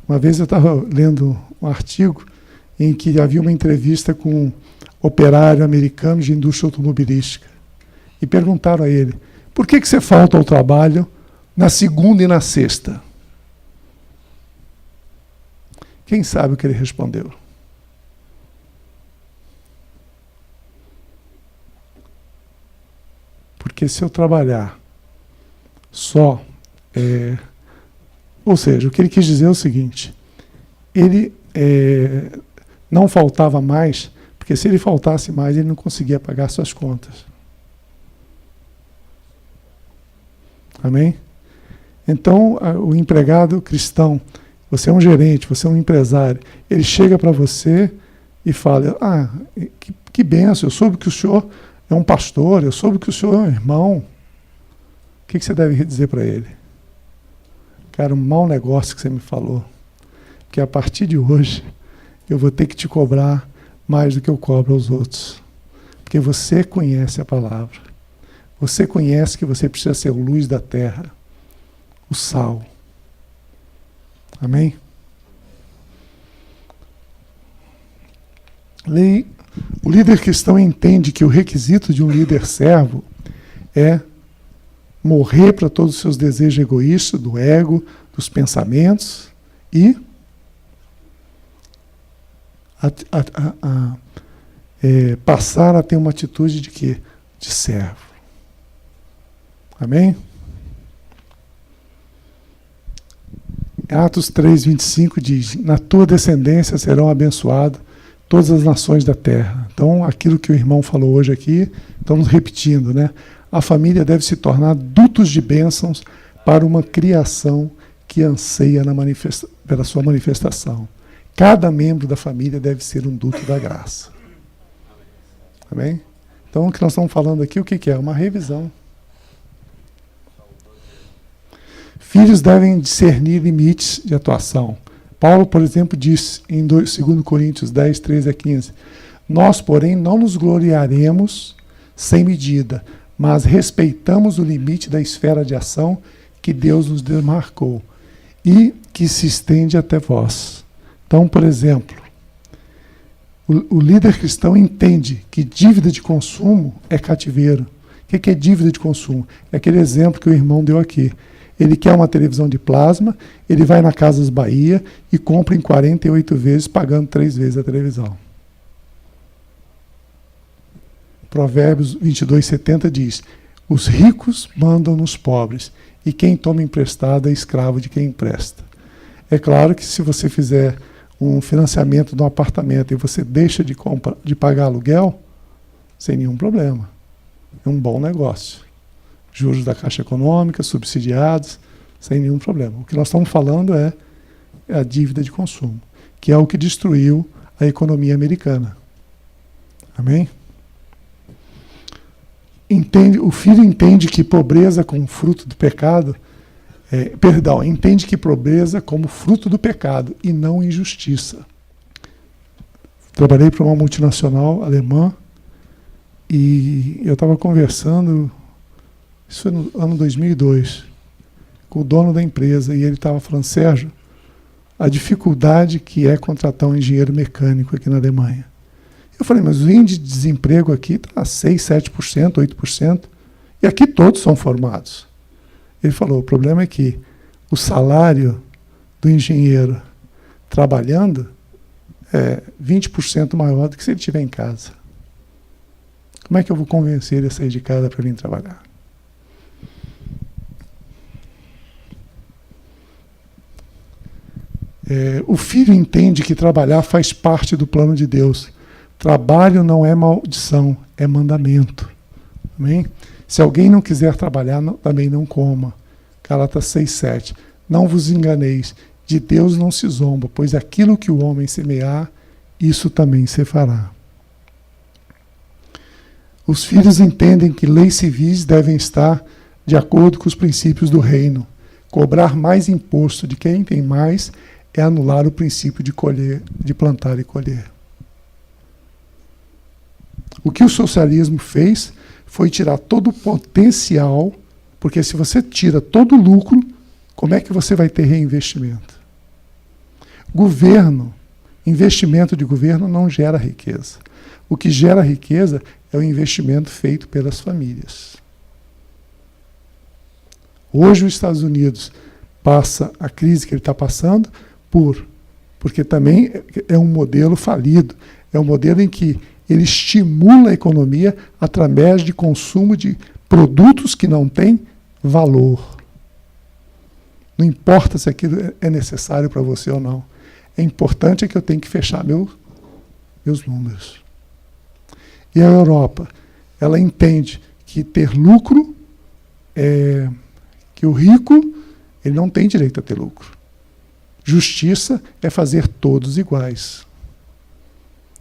Uma vez eu estava lendo um artigo em que havia uma entrevista com um operário americano de indústria automobilística. E perguntaram a ele: por que você falta ao trabalho na segunda e na sexta? Quem sabe o que ele respondeu? Porque se eu trabalhar só... ou seja, o que ele quis dizer é o seguinte, ele não faltava mais, porque se ele faltasse mais, ele não conseguia pagar suas contas. Amém? Então, o empregado cristão, você é um gerente, você é um empresário, ele chega para você e fala, que benção, eu soube que o senhor é um pastor, eu soube que o senhor é um irmão. O que você deve dizer para ele? Cara, um mau negócio que você me falou, que a partir de hoje eu vou ter que te cobrar mais do que eu cobro aos outros. Porque você conhece a palavra. Você conhece que você precisa ser luz da terra, o sal. Amém? O líder cristão entende que o requisito de um líder servo é morrer para todos os seus desejos egoístas, do ego, dos pensamentos e passar a ter uma atitude de quê? De servo. Amém? Atos 3:25 diz, na tua descendência serão abençoadas todas as nações da terra. Então, aquilo que o irmão falou hoje aqui, estamos repetindo, né? A família deve se tornar dutos de bênçãos para uma criação que anseia pela sua manifestação. Cada membro da família deve ser um duto da graça. Amém? Então, o que nós estamos falando aqui, o que é? Uma revisão. Filhos devem discernir limites de atuação. Paulo, por exemplo, diz em 2 Coríntios 10, 13 a 15, nós, porém, não nos gloriaremos sem medida, mas respeitamos o limite da esfera de ação que Deus nos demarcou e que se estende até vós. Então, por exemplo, o líder cristão entende que dívida de consumo é cativeiro. O que é dívida de consumo? É aquele exemplo que o irmão deu aqui. Ele quer uma televisão de plasma, ele vai na Casas Bahia e compra em 48 vezes, pagando 3 vezes a televisão. Provérbios 22:70 diz, os ricos mandam nos pobres, e quem toma emprestado é escravo de quem empresta. É claro que se você fizer um financiamento de um apartamento e você deixa de pagar aluguel, sem nenhum problema. É um bom negócio. Juros da Caixa Econômica, subsidiados, sem nenhum problema. O que nós estamos falando é a dívida de consumo, que é o que destruiu a economia americana. Amém? O filho entende que pobreza como fruto do pecado, entende que pobreza como fruto do pecado e não injustiça. Trabalhei para uma multinacional alemã e eu estava conversando, isso foi no ano 2002, com o dono da empresa, e ele estava falando, Sérgio, a dificuldade que é contratar um engenheiro mecânico aqui na Alemanha. Eu falei, mas o índice de desemprego aqui está 6%, 7%, 8%, e aqui todos são formados. Ele falou, o problema é que o salário do engenheiro trabalhando é 20% maior do que se ele estiver em casa. Como é que eu vou convencer ele a sair de casa para vir trabalhar? O filho entende que trabalhar faz parte do plano de Deus. Trabalho não é maldição, é mandamento. Amém? Se alguém não quiser trabalhar, também não coma. Gálatas 6:7. Não vos enganeis, de Deus não se zomba, pois aquilo que o homem semear, isso também se fará. Os filhos entendem que leis civis devem estar de acordo com os princípios do reino. Cobrar mais imposto de quem tem mais é anular o princípio de plantar e colher. O que o socialismo fez foi tirar todo o potencial, porque se você tira todo o lucro, como é que você vai ter reinvestimento? Investimento de governo não gera riqueza. O que gera riqueza é o investimento feito pelas famílias. Hoje os Estados Unidos passa a crise que ele está passando porque também é um modelo falido, é um modelo em que ele estimula a economia através de consumo de produtos que não têm valor. Não importa se aquilo é necessário para você ou não. É importante que eu tenho que fechar meus números. E a Europa, ela entende que ter lucro que o rico ele não tem direito a ter lucro. Justiça é fazer todos iguais.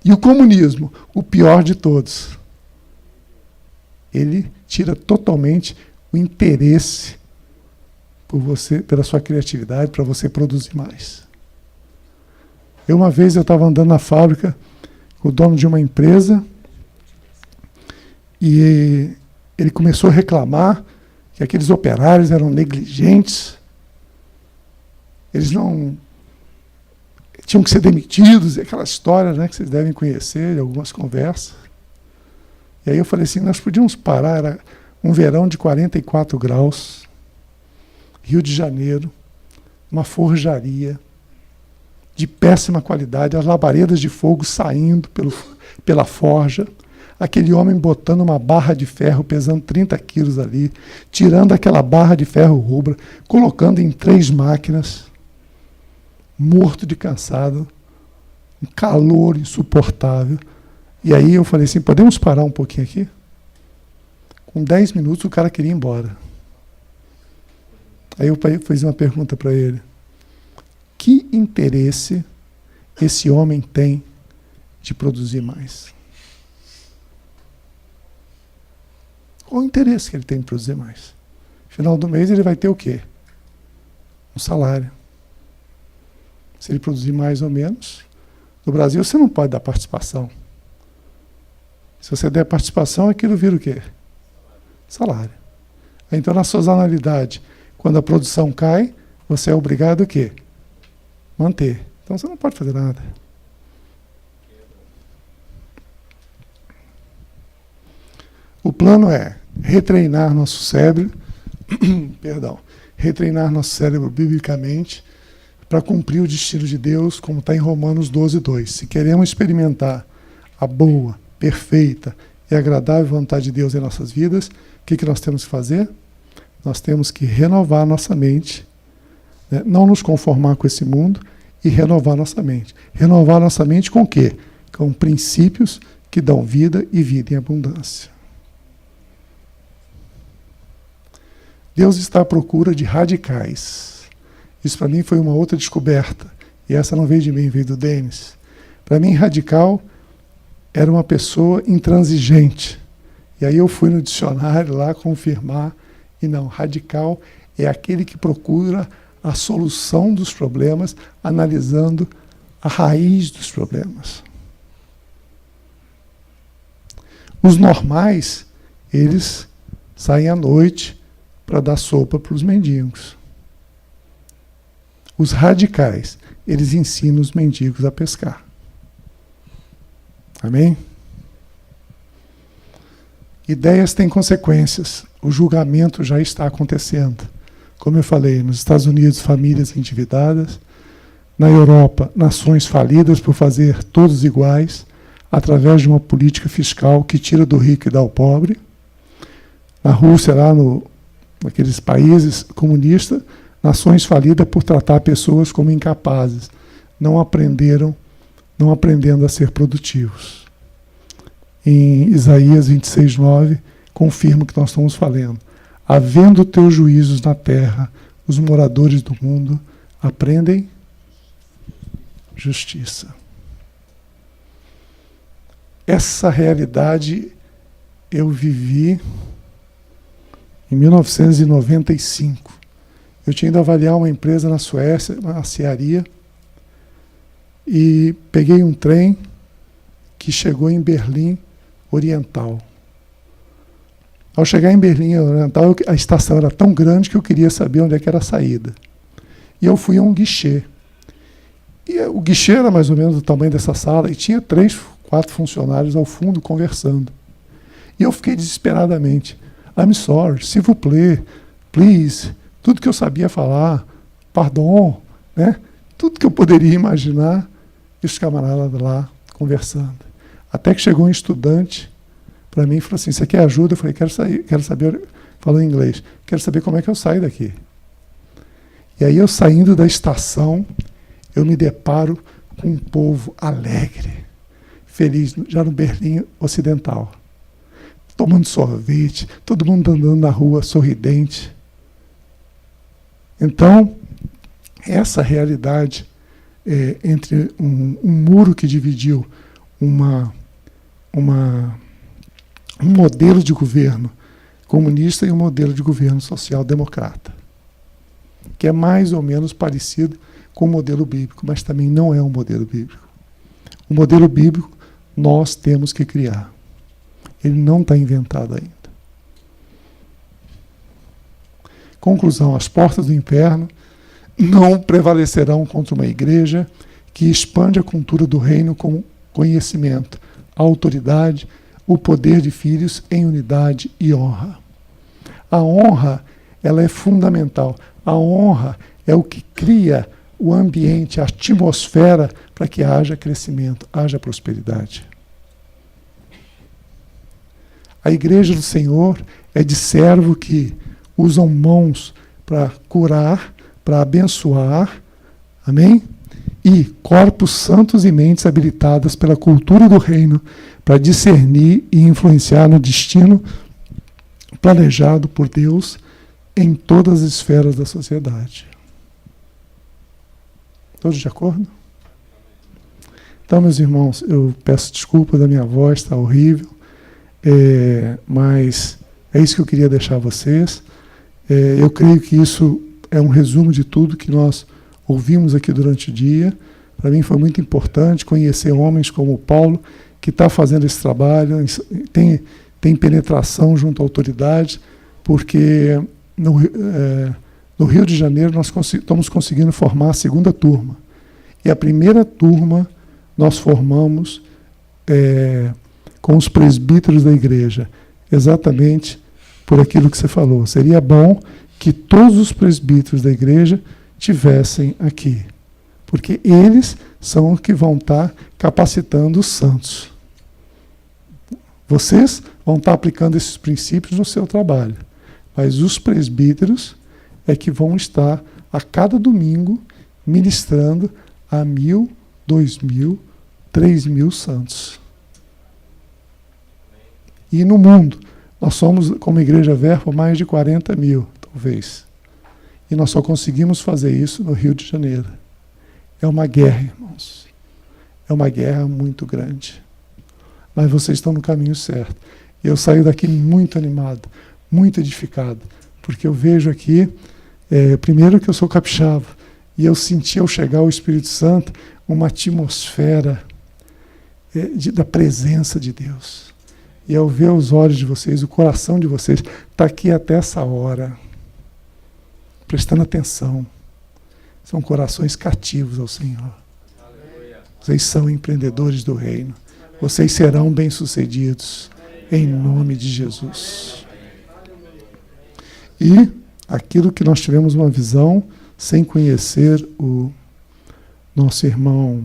E o comunismo, o pior de todos, ele tira totalmente o interesse por você, pela sua criatividade, para você produzir mais. Uma vez eu estava andando na fábrica com o dono de uma empresa e ele começou a reclamar que aqueles operários eram negligentes, eles não tinham que ser demitidos, aquela história, né, que vocês devem conhecer, de algumas conversas. E aí eu falei assim, nós podíamos parar, era um verão de 44 graus, Rio de Janeiro, uma forjaria de péssima qualidade, as labaredas de fogo saindo pela forja, aquele homem botando uma barra de ferro pesando 30 quilos ali, tirando aquela barra de ferro rubra, colocando em 3 máquinas, morto de cansado, um calor insuportável. E aí eu falei assim, podemos parar um pouquinho aqui? Com 10 minutos o cara queria ir embora. Aí eu fiz uma pergunta para ele. Que interesse esse homem tem de produzir mais? Qual o interesse que ele tem de produzir mais? No final do mês ele vai ter o quê? Um salário. Se ele produzir mais ou menos. No Brasil você não pode dar participação. Se você der participação, aquilo vira o quê? Salário. Então, na sazonalidade, quando a produção cai, você é obrigado a quê? Manter. Então você não pode fazer nada. O plano é retreinar nosso cérebro, retreinar nosso cérebro biblicamente para cumprir o destino de Deus, como está em Romanos 12:2. Se queremos experimentar a boa, perfeita e agradável vontade de Deus em nossas vidas, o que nós temos que fazer? Nós temos que renovar nossa mente, né? Não nos conformar com esse mundo e renovar nossa mente. Renovar nossa mente com o quê? Com princípios que dão vida e vida em abundância. Deus está à procura de radicais. Isso para mim foi uma outra descoberta. E essa não veio de mim, veio do Denis. Para mim, radical era uma pessoa intransigente. E aí eu fui no dicionário lá confirmar. E não, radical é aquele que procura a solução dos problemas, analisando a raiz dos problemas. Os normais, eles saem à noite para dar sopa para os mendigos. Os radicais, eles ensinam os mendigos a pescar. Amém? Ideias têm consequências. O julgamento já está acontecendo. Como eu falei, nos Estados Unidos, famílias endividadas. Na Europa, nações falidas por fazer todos iguais, através de uma política fiscal que tira do rico e dá ao pobre. Na Rússia, lá naqueles países comunistas, nações falidas por tratar pessoas como incapazes, não aprendendo a ser produtivos. Em Isaías 26:9, confirma o que nós estamos falando. Havendo teus juízos na terra, os moradores do mundo aprendem justiça. Essa realidade eu vivi em 1995. Eu tinha ido avaliar uma empresa na Suécia, uma aciaria, e peguei um trem que chegou em Berlim Oriental. Ao chegar em Berlim Oriental, a estação era tão grande que eu queria saber onde é que era a saída. E eu fui a um guichê. E o guichê era mais ou menos do tamanho dessa sala, e tinha 3, 4 funcionários ao fundo conversando. E eu fiquei desesperadamente. I'm sorry, s'il vous plaît, please. Tudo que eu sabia falar, pardon, né? Tudo que eu poderia imaginar, e os camaradas lá conversando. Até que chegou um estudante para mim e falou assim, você quer ajuda? Eu falei, quero saber, falou em inglês, quero saber como é que eu saio daqui. E aí eu saindo da estação, eu me deparo com um povo alegre, feliz, já no Berlim Ocidental, tomando sorvete, todo mundo andando na rua, sorridente. Então, essa realidade entre um muro que dividiu um modelo de governo comunista e um modelo de governo social-democrata, que é mais ou menos parecido com o modelo bíblico, mas também não é um modelo bíblico. O modelo bíblico nós temos que criar. Ele não está inventado ainda. Conclusão, as portas do inferno não prevalecerão contra uma igreja que expande a cultura do reino com conhecimento, autoridade, o poder de filhos em unidade e honra. A honra, ela é fundamental. A honra é o que cria o ambiente, a atmosfera para que haja crescimento, haja prosperidade. A igreja do Senhor é de servo que usam mãos para curar, para abençoar, amém? E corpos santos e mentes habilitadas pela cultura do reino para discernir e influenciar no destino planejado por Deus em todas as esferas da sociedade. Todos de acordo? Então, meus irmãos, eu peço desculpa da minha voz, está horrível, mas é isso que eu queria deixar a vocês. Eu creio que isso é um resumo de tudo que nós ouvimos aqui durante o dia. Para mim foi muito importante conhecer homens como o Paulo, que está fazendo esse trabalho, tem penetração junto à autoridade, porque no Rio de Janeiro nós estamos conseguindo formar a segunda turma. E a primeira turma nós formamos com os presbíteros da igreja, exatamente por aquilo que você falou. Seria bom que todos os presbíteros da igreja tivessem aqui, porque eles são os que vão estar capacitando os santos. Vocês vão estar aplicando esses princípios no seu trabalho, mas os presbíteros é que vão estar a cada domingo ministrando a 1.000, 2.000, 3.000 santos. E no mundo, nós somos, como Igreja Verbo, mais de 40.000, talvez. E nós só conseguimos fazer isso no Rio de Janeiro. É uma guerra, irmãos. É uma guerra muito grande. Mas vocês estão no caminho certo. E eu saio daqui muito animado, muito edificado, porque eu vejo aqui, primeiro que eu sou capixaba, e eu senti ao chegar ao Espírito Santo uma atmosfera da presença de Deus. E ao ver os olhos de vocês, o coração de vocês, está aqui até essa hora, prestando atenção. São corações cativos ao Senhor. Vocês são empreendedores do reino. Vocês serão bem-sucedidos, em nome de Jesus. E aquilo que nós tivemos uma visão, sem conhecer o nosso irmão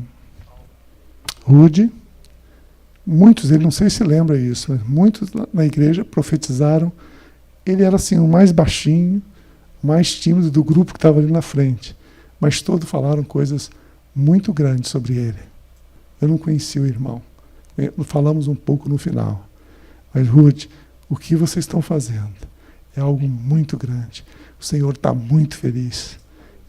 Rude, muitos, ele não sei se lembra isso, mas muitos na igreja profetizaram. Ele era assim, o mais baixinho, o mais tímido do grupo que estava ali na frente. Mas todos falaram coisas muito grandes sobre ele. Eu não conheci o irmão. Falamos um pouco no final. Mas, Ruth, o que vocês estão fazendo é algo muito grande. O Senhor está muito feliz.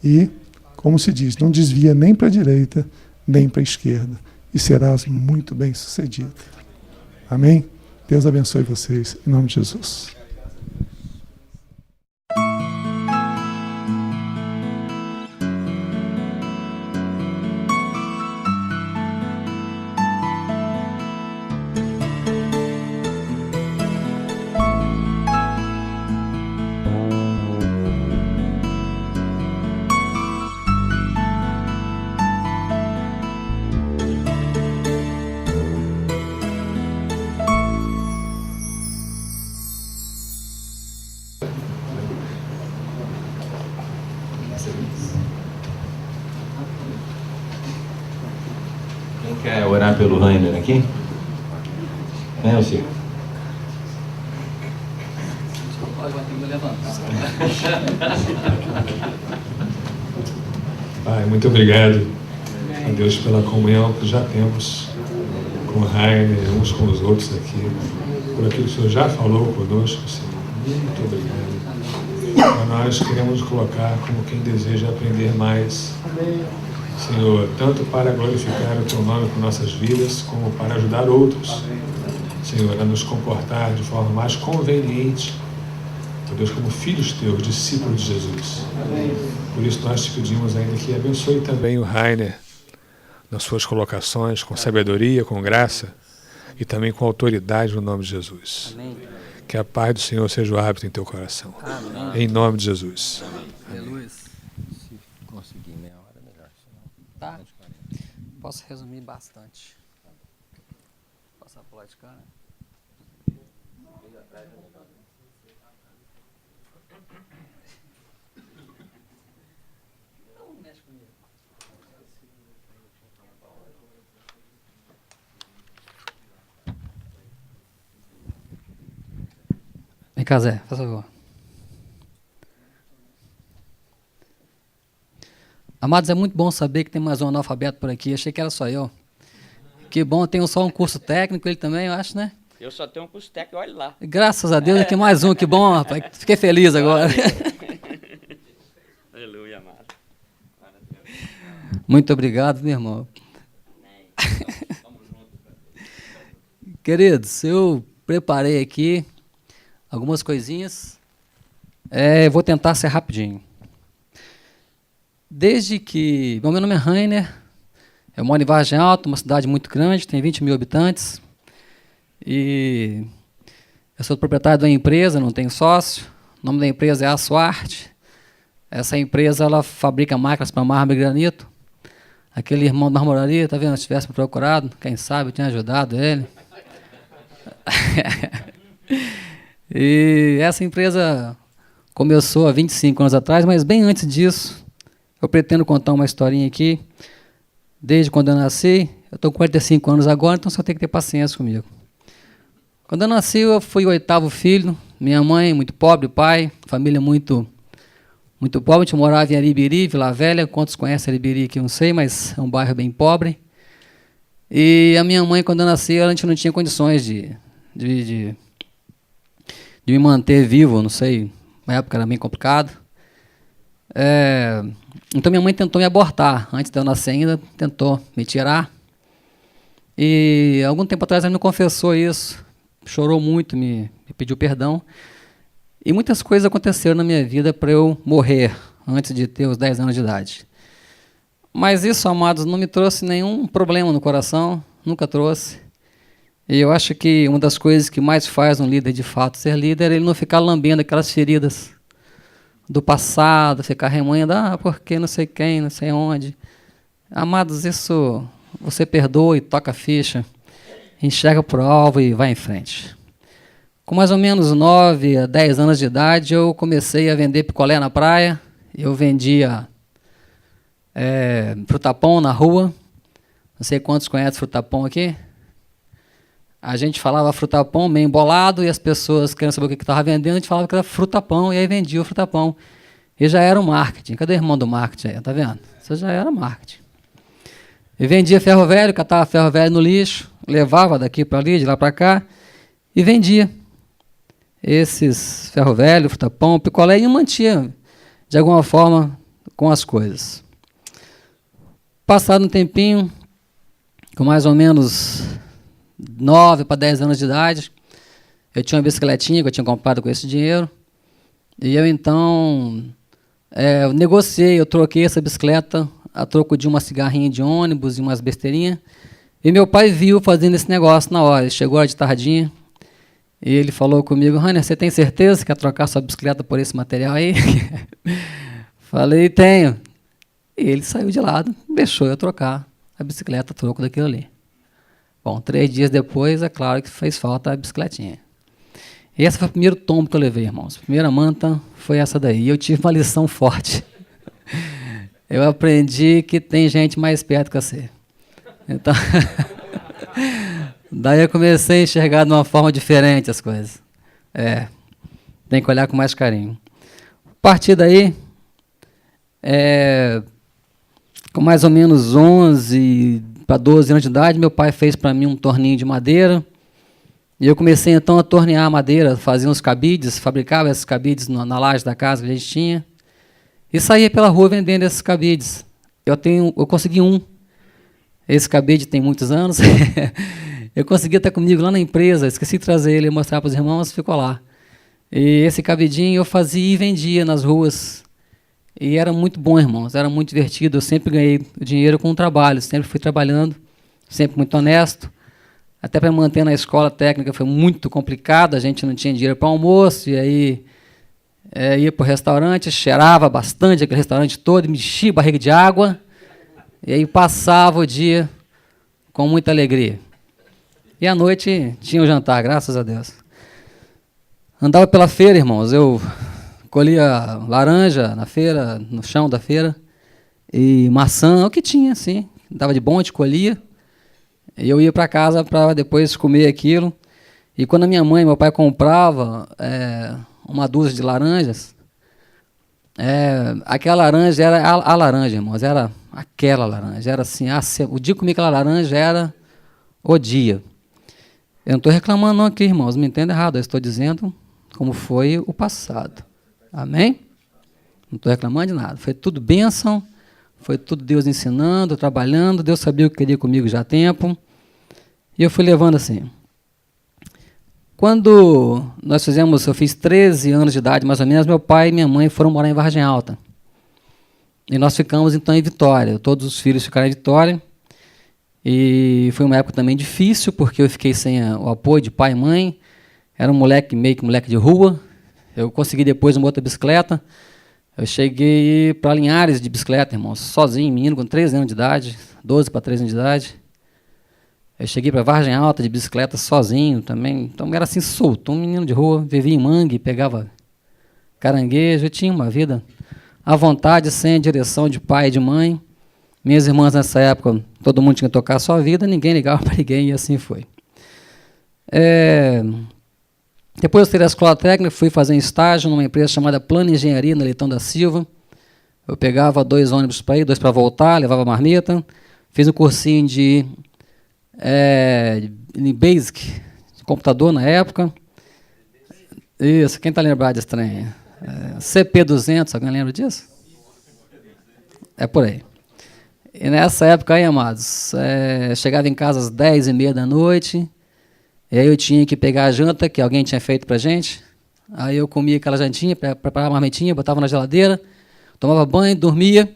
E, como se diz, não desvia nem para a direita, nem para a esquerda. E serás muito bem sucedido. Amém? Deus abençoe vocês, em nome de Jesus. Quem quer orar pelo Rainer aqui? Vem, Alcir. Pai, muito obrigado a Deus pela comunhão que já temos com o Rainer, uns com os outros aqui, por aquilo que o Senhor já falou conosco, Senhor. Muito obrigado. Para nós queremos colocar como quem deseja aprender mais, Senhor, tanto para glorificar o Teu nome com nossas vidas, como para ajudar outros, Senhor, a nos comportar de forma mais conveniente, ó Deus, como filhos Teus, discípulos de Jesus. Por isso nós te pedimos ainda que abençoe também o Rainer nas suas colocações, com sabedoria, com graça e também com autoridade no nome de Jesus. Amém. Que a paz do Senhor seja o hábito em teu coração. Amém. Em nome de Jesus. Aleluia. Se conseguir meia hora, melhor. Tá? Posso resumir bastante. Passar para o lado de cá, né? Vem cá, Zé, faz favor. Amados, é muito bom saber que tem mais um analfabeto por aqui. Achei que era só eu. Que bom, tenho só um curso técnico, ele também, eu acho, né? Eu só tenho um curso técnico, olha lá. Graças a Deus, aqui mais um, que bom, rapaz. Fiquei feliz agora. Aleluia, amado. Muito obrigado, meu irmão. Queridos, eu preparei aqui algumas coisinhas. Vou tentar ser rapidinho. Desde que... Meu nome é Rainer, eu moro em Vargem Alta, uma cidade muito grande, tem 20 mil habitantes. E eu sou proprietário de uma empresa, não tenho sócio. O nome da empresa é Açoarte. Essa empresa ela fabrica máquinas para mármore e granito. Aquele irmão da marmoraria, tá vendo? Se tivesse me procurado, quem sabe eu tinha ajudado ele. E essa empresa começou há 25 anos atrás, mas bem antes disso, eu pretendo contar uma historinha aqui. Desde quando eu nasci, eu estou com 45 anos agora, então você tem que ter paciência comigo. Quando eu nasci, eu fui o 8º filho. Minha mãe, muito pobre, pai, família muito pobre. A gente morava em Aribiri, Vila Velha. Quantos conhecem Aribiri aqui? Não sei, mas é um bairro bem pobre. E a minha mãe, quando eu nasci, a gente não tinha condições de me manter vivo, não sei. Na época era bem complicado. Então minha mãe tentou me abortar. Antes de eu nascer ainda, tentou me tirar. E algum tempo atrás ela me confessou isso. Chorou muito, me pediu perdão. E muitas coisas aconteceram na minha vida para eu morrer antes de ter os 10 anos de idade. Mas isso, amados, não me trouxe nenhum problema no coração, nunca trouxe. E eu acho que uma das coisas que mais faz um líder de fato ser líder é ele não ficar lambendo aquelas feridas do passado, ficar remoendo, porque não sei quem, não sei onde. Amados, isso você perdoa e toca a ficha, enxerga para o alvo e vai em frente. Com mais ou menos 9 a 10 anos de idade, eu comecei a vender picolé na praia. Eu vendia frutapão na rua. Não sei quantos conhecem frutapão aqui. A gente falava frutapão meio embolado e as pessoas querendo saber o que estava vendendo, a gente falava que era frutapão e aí vendia o frutapão. E já era o marketing. Cadê o irmão do marketing aí? Tá vendo? Isso já era marketing. Eu vendia ferro velho, catava ferro velho no lixo, levava daqui para ali, de lá para cá, e vendia esses ferro velho, frutapão, picolé, e eu mantinha, de alguma forma, com as coisas. Passado um tempinho, com mais ou menos 9 para 10 anos de idade, eu tinha uma bicicletinha que eu tinha comprado com esse dinheiro, e eu então negociei, eu troquei essa bicicleta a troco de uma cigarrinha de ônibus e umas besteirinhas. E meu pai viu fazendo esse negócio na hora. Ele chegou de tardinha e ele falou comigo: Rainer, você tem certeza que quer trocar sua bicicleta por esse material aí? Falei: tenho. E ele saiu de lado, deixou eu trocar a bicicleta a troco daquilo ali. Bom, 3 dias depois, é claro que fez falta a bicicletinha. E esse foi o primeiro tombo que eu levei, irmãos. A primeira manta foi essa daí. E eu tive uma lição forte. Eu aprendi que tem gente mais esperta que você. Então, daí eu comecei a enxergar de uma forma diferente as coisas. tem que olhar com mais carinho. A partir daí, com mais ou menos 11 para 12 anos de idade, meu pai fez para mim um torninho de madeira. E eu comecei então a tornear a madeira, fazia uns cabides, fabricava esses cabides na laje da casa que a gente tinha. E saía pela rua vendendo esses cabides. Eu consegui um. Esse cabide tem muitos anos. Eu consegui estar comigo lá na empresa, esqueci de trazer ele e mostrar para os irmãos, ficou lá. E esse cabidinho eu fazia e vendia nas ruas. E era muito bom, irmãos, era muito divertido. Eu sempre ganhei dinheiro com o trabalho, sempre fui trabalhando, sempre muito honesto. Até para manter na escola técnica foi muito complicado, a gente não tinha dinheiro para almoço, e aí ia para o restaurante, cheirava bastante aquele restaurante todo, me enchia a barriga de água, e aí passava o dia com muita alegria. E à noite tinha o jantar, graças a Deus. Andava pela feira, irmãos, eu colhia laranja na feira, no chão da feira, e maçã, o que tinha, assim, dava de bonde, colhia. E eu ia para casa para depois comer aquilo. E quando a minha mãe e meu pai compravam uma dúzia de laranjas, aquela laranja era a laranja, irmãos, era aquela laranja. Era assim, o dia que eu comi aquela laranja era o dia. Eu não estou reclamando não aqui, irmãos, me entenda errado, eu estou dizendo como foi o passado. Amém? Não estou reclamando de nada. Foi tudo bênção, foi tudo Deus ensinando, trabalhando, Deus sabia o que queria comigo já há tempo. E eu fui levando assim. Quando eu fiz 13 anos de idade, mais ou menos, meu pai e minha mãe foram morar em Vargem Alta. E nós ficamos, então, em Vitória. Todos os filhos ficaram em Vitória. E foi uma época também difícil, porque eu fiquei sem o apoio de pai e mãe. Era um moleque, meio que moleque de rua. Eu consegui depois uma outra bicicleta. Eu cheguei para Linhares de bicicleta, irmãos, sozinho, menino, com 13 anos de idade, 12 para 13 anos de idade. Eu cheguei para Vargem Alta de bicicleta sozinho também, então era assim solto, um menino de rua, vivia em mangue, pegava caranguejo, eu tinha uma vida à vontade, sem a direção de pai e de mãe. Minhas irmãs nessa época, todo mundo tinha que tocar a sua vida, ninguém ligava para ninguém e assim foi. Depois eu saí da escola técnica, fui fazer um estágio numa empresa chamada Plano Engenharia, na Leitão da Silva. Eu pegava 2 ônibus para ir, 2 para voltar, levava marmita, fiz um cursinho de Basic, de computador na época. Isso, quem está lembrado desse trem? CP200, alguém lembra disso? É por aí. E nessa época aí, amados, chegava em casa às 10h30 da noite, e aí eu tinha que pegar a janta que alguém tinha feito para a gente, aí eu comia aquela jantinha, preparava a marmitinha, botava na geladeira, tomava banho, dormia,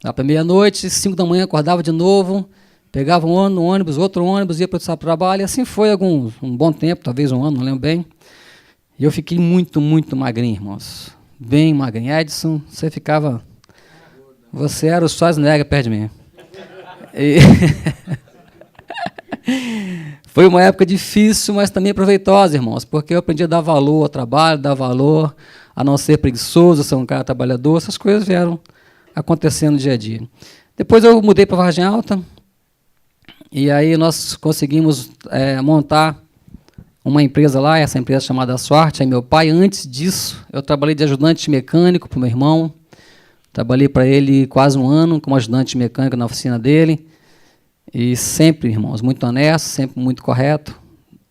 lá para meia-noite, 5 da manhã acordava de novo, pegava um ônibus, outro ônibus, ia para o trabalho, e assim foi um bom tempo, talvez um ano, não lembro bem. E eu fiquei muito, muito magrinho, irmãos. Bem magrinho. Edson, você era o Schwarzenegger perto de mim. Foi uma época difícil, mas também proveitosa, irmãos, porque eu aprendi a dar valor ao trabalho, dar valor a não ser preguiçoso, ser um cara trabalhador, essas coisas vieram acontecendo no dia a dia. Depois eu mudei para Vargem Alta, e aí nós conseguimos montar uma empresa lá, essa empresa chamada Sorte. Aí meu pai, antes disso, eu trabalhei de ajudante mecânico para o meu irmão, trabalhei para ele quase um ano como ajudante mecânico na oficina dele, e sempre, irmãos, muito honesto, sempre muito correto,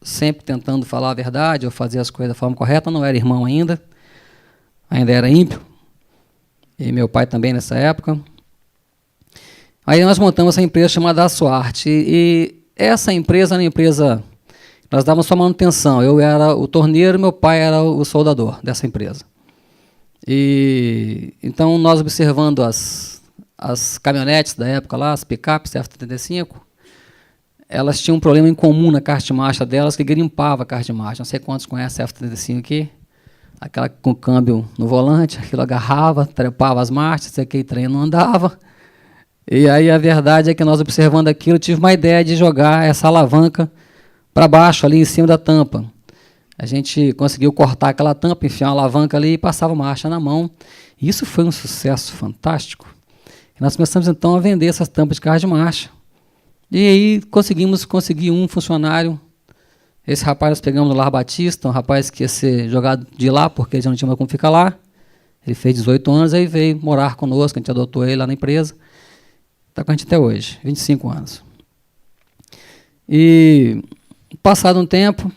sempre tentando falar a verdade ou fazer as coisas da forma correta. Não era irmão ainda era ímpio, e meu pai também nessa época. Aí nós montamos essa empresa chamada Asuarte, e essa empresa era uma empresa, nós dávamos só manutenção, eu era o torneiro, meu pai era o soldador dessa empresa. E então nós observando as caminhonetes da época lá, as picapes F-35, elas tinham um problema em comum na caixa de marcha delas, que grimpava a caixa de marcha. Não sei quantos conhecem a F-35 aqui, aquela com câmbio no volante, aquilo agarrava, trepava as marchas, aquele trem não andava. E aí a verdade é que nós, observando aquilo, tive uma ideia de jogar essa alavanca para baixo, ali em cima da tampa. A gente conseguiu cortar aquela tampa, enfiar uma alavanca ali e passava marcha na mão. E isso foi um sucesso fantástico. E nós começamos então a vender essas tampas de carro de marcha. E aí conseguir um funcionário Esse rapaz nós pegamos no Lar Batista, um rapaz que ia ser jogado de lá, porque ele já não tinha mais como ficar lá. Ele fez 18 anos, aí veio morar conosco, a gente adotou ele lá na empresa. Está com a gente até hoje, 25 anos. E, passado um tempo,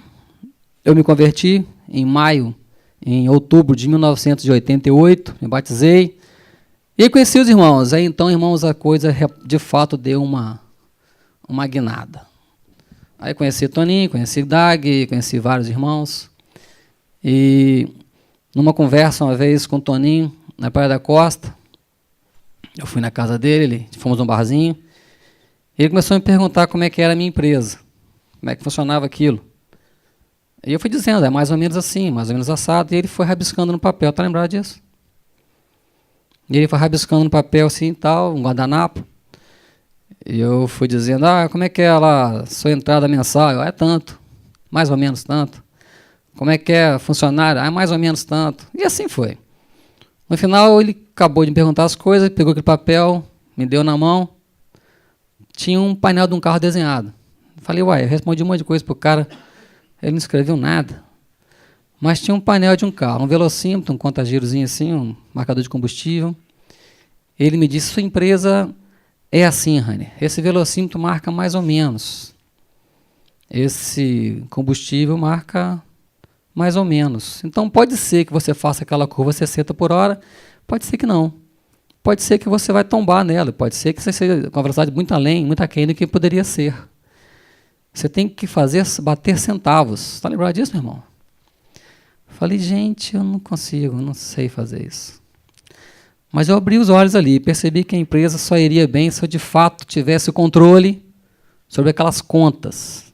eu me converti em outubro de 1988, me batizei. E aí conheci os irmãos. Aí então, irmãos, a coisa de fato deu uma guinada. Aí conheci Toninho, conheci Dag, conheci vários irmãos. E numa conversa uma vez com o Toninho, na Praia da Costa, eu fui na casa dele, fomos num barzinho, e ele começou a me perguntar como é que era a minha empresa, como é que funcionava aquilo. E eu fui dizendo, é mais ou menos assim, mais ou menos assado, e ele foi rabiscando no papel, tá lembrado disso? E ele foi rabiscando no papel assim, tal, um guardanapo. E eu fui dizendo, como é que é lá, sua entrada mensal? É tanto, mais ou menos tanto. Como é que é funcionário? Mais ou menos tanto. E assim foi. No final, ele acabou de me perguntar as coisas, pegou aquele papel, me deu na mão. Tinha um painel de um carro desenhado. Falei, eu respondi um monte de coisa pro cara, ele não escreveu nada. Mas tinha um painel de um carro, um velocímetro, um contagirozinho assim, um marcador de combustível. Ele me disse, sua empresa é assim, Rani, esse velocímetro marca mais ou menos. Esse combustível marca mais ou menos. Então, pode ser que você faça aquela curva 60 por hora, pode ser que não. Pode ser que você vai tombar nela, pode ser que você seja com uma velocidade muito além, muito aquém do que poderia ser. Você tem que bater centavos. Está lembrado disso, meu irmão? Falei, gente, eu não consigo, não sei fazer isso. Mas eu abri os olhos ali e percebi que a empresa só iria bem se eu de fato tivesse o controle sobre aquelas contas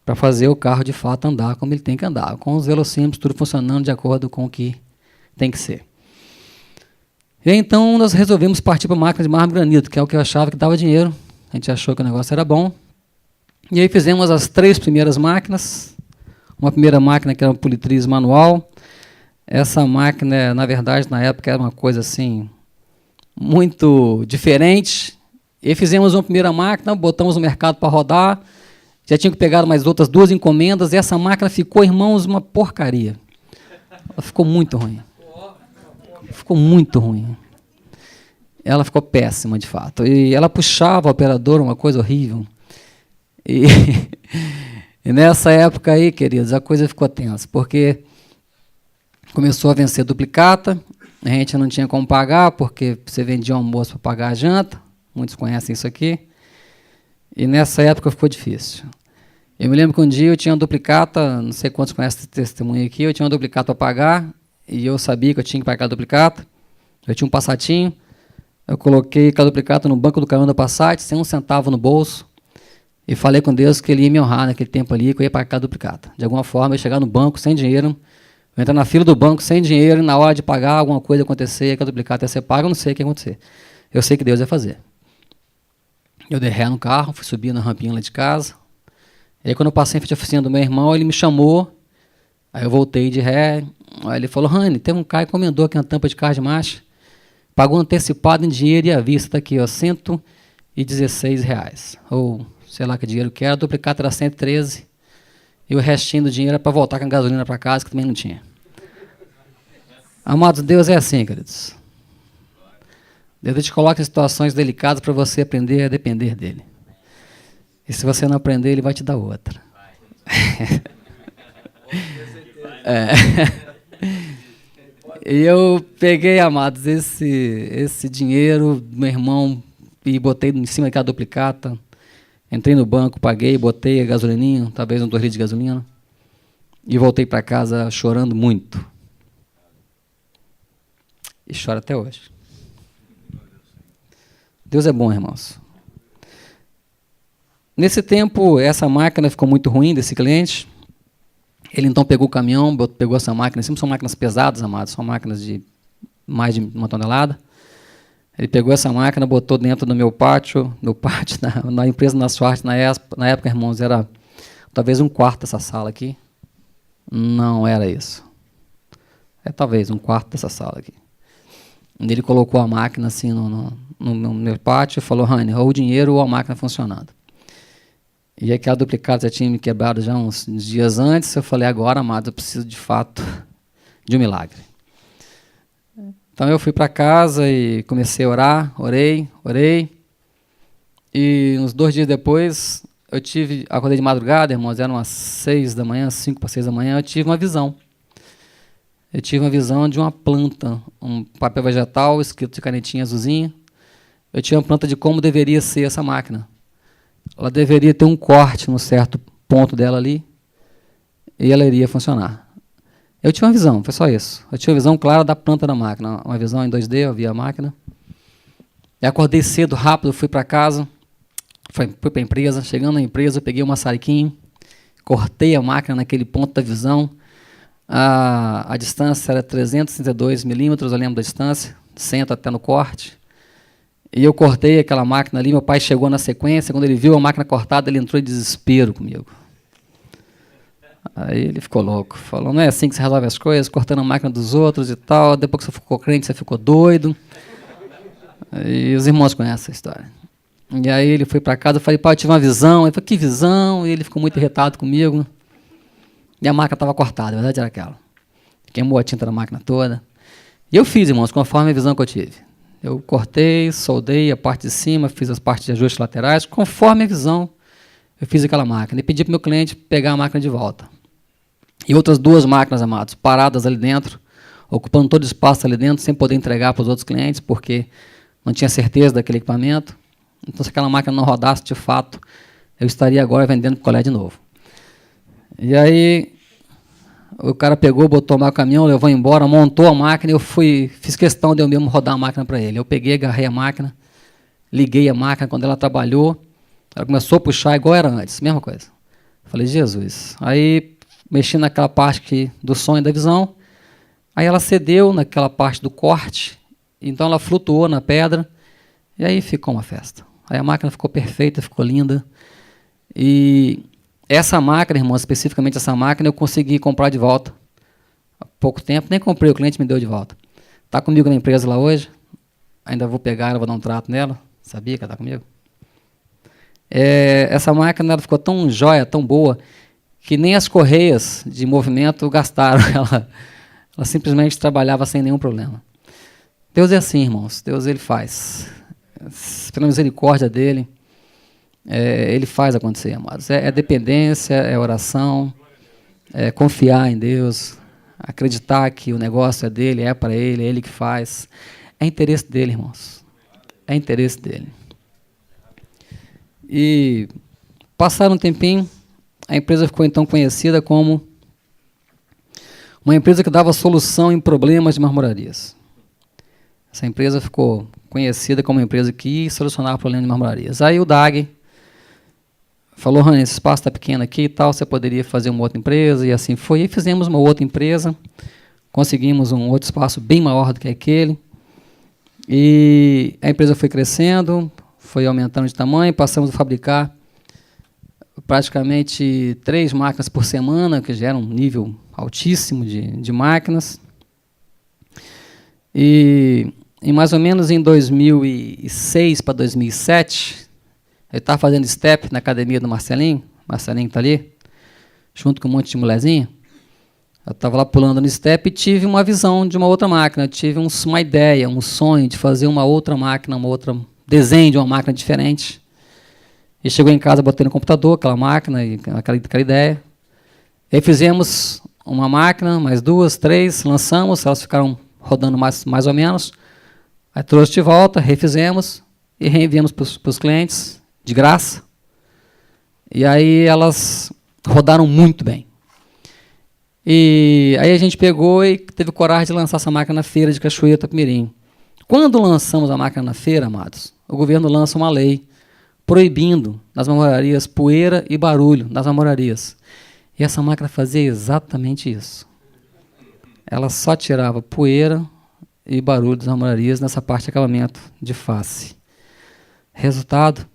para fazer o carro de fato andar como ele tem que andar, com os velocímetros tudo funcionando de acordo com o que tem que ser. E então nós resolvemos partir para a máquina de mármore e granito, que é o que eu achava que dava dinheiro. A gente achou que o negócio era bom. E aí fizemos as 3 primeiras máquinas. Uma primeira máquina que era uma politriz manual. Essa máquina, na verdade, na época era uma coisa assim, muito diferente. E fizemos uma primeira máquina, botamos no mercado para rodar. Já tinha que pegar mais outras 2 encomendas. E essa máquina ficou, irmãos, uma porcaria. Ela ficou muito ruim. Ficou muito ruim. Ela ficou péssima, de fato. E ela puxava o operador, uma coisa horrível. E nessa época aí, queridos, a coisa ficou tensa, porque começou a vencer duplicata, a gente não tinha como pagar, porque você vendia almoço para pagar a janta, muitos conhecem isso aqui, e nessa época ficou difícil. Eu me lembro que um dia eu tinha uma duplicata, não sei quantos conhecem esse testemunho aqui, eu tinha uma duplicata para pagar, e eu sabia que eu tinha que pagar a duplicata, eu tinha um Passatinho, eu coloquei a duplicata no banco do caminhão da Passat, sem um centavo no bolso, e falei com Deus que ele ia me honrar naquele tempo ali, que eu ia pagar a duplicata. De alguma forma, eu ia chegar no banco sem dinheiro, eu entrar na fila do banco sem dinheiro, e na hora de pagar, alguma coisa acontecer, que a duplicata ia ser paga, eu não sei o que ia acontecer. Eu sei que Deus ia fazer. Eu dei ré no carro, fui subir na rampinha lá de casa. E aí, quando eu passei em frente à oficina do meu irmão, ele me chamou, aí eu voltei de ré, aí ele falou, Rani, tem um cara que encomendou aqui uma tampa de carro de marcha, pagou antecipado em dinheiro e à vista, está aqui, ó, R$116, ou sei lá que dinheiro que era, a duplicata era 113, e o restinho do dinheiro era para voltar com a gasolina para casa, que também não tinha. Amados, Deus é assim, queridos. Deus te coloca em situações delicadas para você aprender a depender dele. E se você não aprender, ele vai te dar outra. E eu peguei, amados, esse dinheiro do meu irmão e botei em cima daquela duplicata. Entrei no banco, paguei, botei a gasolininha, talvez 2 litros de gasolina, e voltei para casa chorando muito. E choro até hoje. Deus é bom, irmãos. Nesse tempo, essa máquina ficou muito ruim desse cliente. Ele então pegou o caminhão, pegou essa máquina, sempre são máquinas pesadas, amados, são máquinas de mais de 1 tonelada. Ele pegou essa máquina, botou dentro do meu pátio, na empresa na Suarte, na época, irmãos, era talvez 1/4 dessa sala aqui. Não era isso. É talvez 1/4 dessa sala aqui. Ele colocou a máquina assim no meu pátio e falou, Rani, ou o dinheiro ou a máquina funcionando. E aquela duplicata já tinha me quebrado já uns dias antes. Eu falei, agora, amado, eu preciso de fato de um milagre. Então eu fui para casa e comecei a orar, orei. E uns 2 dias depois, acordei de madrugada, irmãos, eram umas 6 da manhã, 5 para 6 da manhã, eu tive uma visão. Eu tive uma visão de uma planta, um papel vegetal escrito de canetinha azulzinha. Eu tinha uma planta de como deveria ser essa máquina. Ela deveria ter um corte num certo ponto dela ali e ela iria funcionar. Eu tinha uma visão, foi só isso. Eu tinha uma visão clara da planta da máquina, uma visão em 2D, eu vi a máquina. Eu acordei cedo, rápido, fui para casa, fui para a empresa. Chegando na empresa, eu peguei um maçariquinho, cortei a máquina naquele ponto da visão. A distância era 362 milímetros, eu lembro da distância, senta até no corte. E eu cortei aquela máquina ali, meu pai chegou na sequência, quando ele viu a máquina cortada, ele entrou em desespero comigo. Aí ele ficou louco, falou, não é assim que se resolve as coisas, cortando a máquina dos outros e tal, depois que você ficou crente, você ficou doido. E os irmãos conhecem essa história. E aí ele foi para casa, eu falei, pai, eu tive uma visão. Ele falou, que visão? E ele ficou muito irritado comigo. E a máquina estava cortada, a verdade era aquela. Queimou a tinta da máquina toda. E eu fiz, irmãos, conforme a visão que eu tive. Eu cortei, soldei a parte de cima, fiz as partes de ajuste laterais, conforme a visão, eu fiz aquela máquina. E pedi para o meu cliente pegar a máquina de volta. E outras 2 máquinas, amados, paradas ali dentro, ocupando todo o espaço ali dentro, sem poder entregar para os outros clientes, porque não tinha certeza daquele equipamento. Então, se aquela máquina não rodasse de fato, eu estaria agora vendendo para o colégio de novo. E aí, o cara pegou, botou o caminhão, levou embora, montou a máquina, eu fiz questão de eu mesmo rodar a máquina para ele. Eu peguei, agarrei a máquina, liguei a máquina, quando ela trabalhou, ela começou a puxar igual era antes, mesma coisa. Falei, Jesus. Aí, mexi naquela parte do sonho da visão, aí ela cedeu naquela parte do corte, então ela flutuou na pedra, e aí ficou uma festa. Aí a máquina ficou perfeita, ficou linda, e essa máquina, irmão, especificamente essa máquina, eu consegui comprar de volta. Há pouco tempo, nem comprei, o cliente me deu de volta. Está comigo na empresa lá hoje, ainda vou pegar ela, vou dar um trato nela, sabia que ela está comigo? Essa máquina ela ficou tão jóia, tão boa, que nem as correias de movimento gastaram. Ela simplesmente trabalhava sem nenhum problema. Deus é assim, irmãos. Deus ele faz. Pela misericórdia dele, ele faz acontecer, amados. É dependência, é oração, é confiar em Deus, acreditar que o negócio é dele, é para ele, é ele que faz. É interesse dele, irmãos. É interesse dele. E passaram um tempinho, a empresa ficou então conhecida como uma empresa que dava solução em problemas de marmorarias. Essa empresa ficou conhecida como uma empresa que ia solucionar problemas de marmorarias. Aí o DAG falou, Rani, esse espaço está pequeno aqui e tal, você poderia fazer uma outra empresa, e assim foi. E fizemos uma outra empresa, conseguimos um outro espaço bem maior do que aquele, e a empresa foi crescendo, foi aumentando de tamanho, passamos a fabricar praticamente 3 máquinas por semana, que já era um nível altíssimo de máquinas. E mais ou menos em 2006 para 2007, eu estava fazendo step na academia do Marcelinho está ali, junto com um monte de molezinha. Eu estava lá pulando no step e tive uma visão de uma outra máquina, tive uma ideia, um sonho de fazer uma outra máquina, desenho de uma máquina diferente. E chegou em casa, botei no computador aquela máquina, e aquela ideia. E aí fizemos uma máquina, mais 2, 3, lançamos, elas ficaram rodando mais ou menos. Aí trouxe de volta, refizemos e reenviamos para os clientes, de graça. E aí elas rodaram muito bem. E aí a gente pegou e teve coragem de lançar essa máquina na feira de Cachoeira do Itapemirim. Quando lançamos a máquina na feira, amados, o governo lança uma lei proibindo nas marmorarias poeira e barulho nas marmorarias. E essa máquina fazia exatamente isso. Ela só tirava poeira e barulho das marmorarias nessa parte de acabamento de face. Resultado,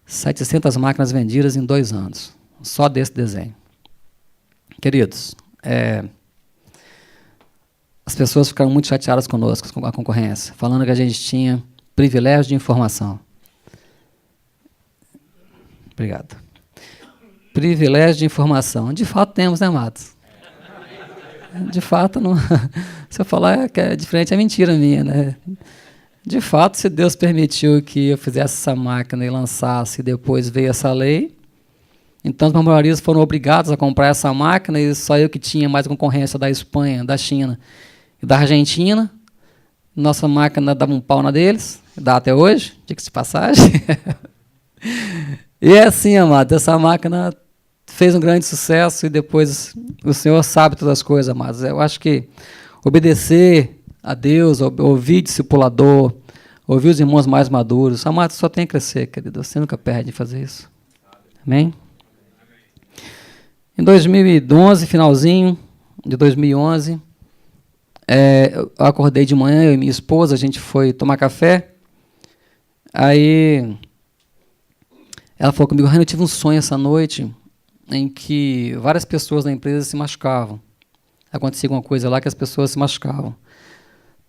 700 máquinas vendidas em 2 anos, só desse desenho. Queridos, as pessoas ficaram muito chateadas conosco, com a concorrência, falando que a gente tinha privilégio de informação. Obrigado. privilégio de informação. De fato temos, né, amados? De fato, não, se eu falar que é diferente, é mentira minha, né? De fato, se Deus permitiu que eu fizesse essa máquina e lançasse, e depois veio essa lei, então os marmoristas foram obrigados a comprar essa máquina, e só eu que tinha mais concorrência da Espanha, da China e da Argentina. Nossa máquina dava um pau na deles, dá até hoje, diga-se de passagem. E é assim, amado, essa máquina fez um grande sucesso, e depois o Senhor sabe todas as coisas, amados. Eu acho que obedecer a Deus, ouvir discipulador, ouvir os irmãos mais maduros, amados, só tem que crescer, querido. Você nunca perde de fazer isso. Amém? Em 2011, finalzinho de 2011, eu acordei de manhã, eu e minha esposa, a gente foi tomar café. Aí ela falou comigo: Rani, eu tive um sonho essa noite em que várias pessoas da empresa se machucavam. Acontecia alguma coisa lá que as pessoas se machucavam.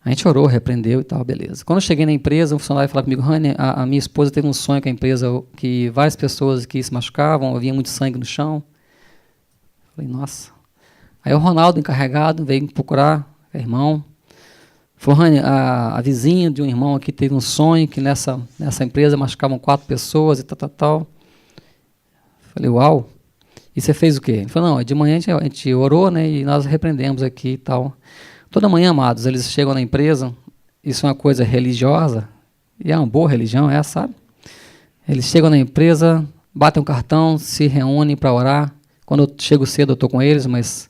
A gente orou, repreendeu e tal, beleza. Quando eu cheguei na empresa, um funcionário falou comigo: Rani, a minha esposa teve um sonho com a empresa, que várias pessoas aqui se machucavam, havia muito sangue no chão. Falei, nossa. Aí o Ronaldo, encarregado, veio me procurar, irmão. Falou: Rani, a vizinha de um irmão aqui teve um sonho que nessa empresa machucavam 4 pessoas e tal. Falei, uau. E você fez o quê? Ele falou: não, de manhã a gente orou, né, e nós repreendemos aqui e tal. Toda manhã, amados, eles chegam na empresa, isso é uma coisa religiosa, e é uma boa religião, sabe? Eles chegam na empresa, batem um cartão, se reúnem para orar. Quando eu chego cedo, eu estou com eles, mas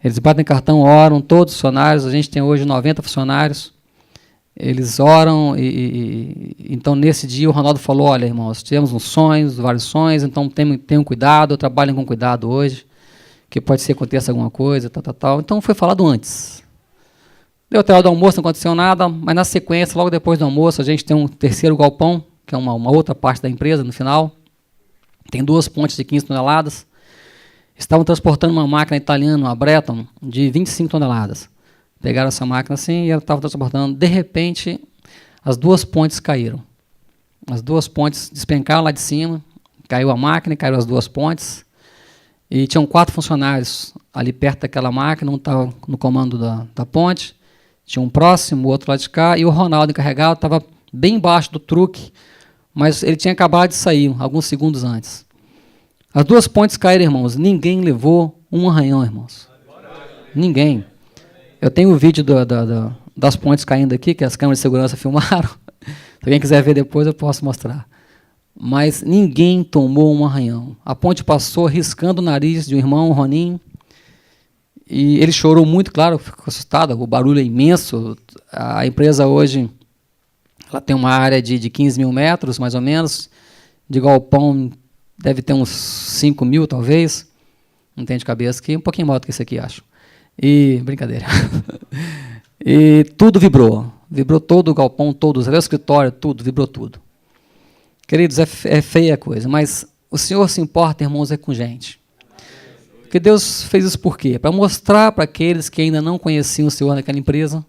eles batem cartão, oram, todos os funcionários. A gente tem hoje 90 funcionários. Eles oram, então nesse dia o Ronaldo falou: olha, irmãos, tivemos uns sonhos, vários sonhos, então tenham cuidado, trabalhem com cuidado hoje, que pode ser que aconteça alguma coisa, tal. Então foi falado antes. Deu até a hora do almoço, não aconteceu nada, mas na sequência, logo depois do almoço, a gente tem um terceiro galpão, que é uma outra parte da empresa, no final. Tem 2 pontes de 15 toneladas. Estavam transportando uma máquina italiana, uma Breton, de 25 toneladas. Pegaram essa máquina assim e ela estava transportando. De repente, as 2 pontes caíram. As 2 pontes despencaram lá de cima, caiu a máquina e caíram as 2 pontes. E tinham 4 funcionários ali perto daquela máquina, um estava no comando da ponte, tinha um próximo, o outro lá de cá, e o Ronaldo, encarregado, estava bem embaixo do truque, mas ele tinha acabado de sair, alguns segundos antes. As 2 pontes caíram, irmãos, ninguém levou um arranhão, irmãos. Ninguém. Eu tenho o vídeo das pontes caindo aqui, que as câmeras de segurança filmaram. Se alguém quiser ver depois, eu posso mostrar. Mas ninguém tomou um arranhão. A ponte passou riscando o nariz de um irmão, o Roninho, e ele chorou muito, claro, ficou assustado, o barulho é imenso. A empresa hoje ela tem uma área de 15 mil metros, mais ou menos, de galpão deve ter uns 5 mil, talvez, não tem de cabeça aqui, um pouquinho maior do que esse aqui, acho. E, brincadeira. E tudo vibrou todo o galpão, todos, o escritório, tudo, vibrou tudo. Queridos, é feia a coisa, mas o Senhor se importa, irmãos, é com gente. Porque Deus fez isso por quê? Para mostrar para aqueles que ainda não conheciam o Senhor naquela empresa,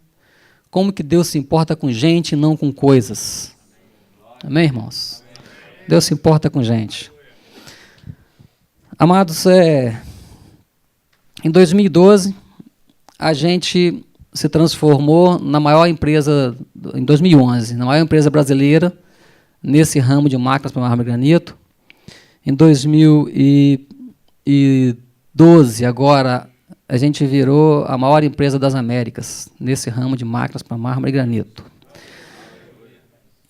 como que Deus se importa com gente e não com coisas. Amém, irmãos? Deus se importa com gente. Amados, em 2012, a gente se transformou na maior empresa, em 2011, na maior empresa brasileira, nesse ramo de máquinas para mármore e granito. Em 2012, agora, a gente virou a maior empresa das Américas, nesse ramo de máquinas para mármore e granito.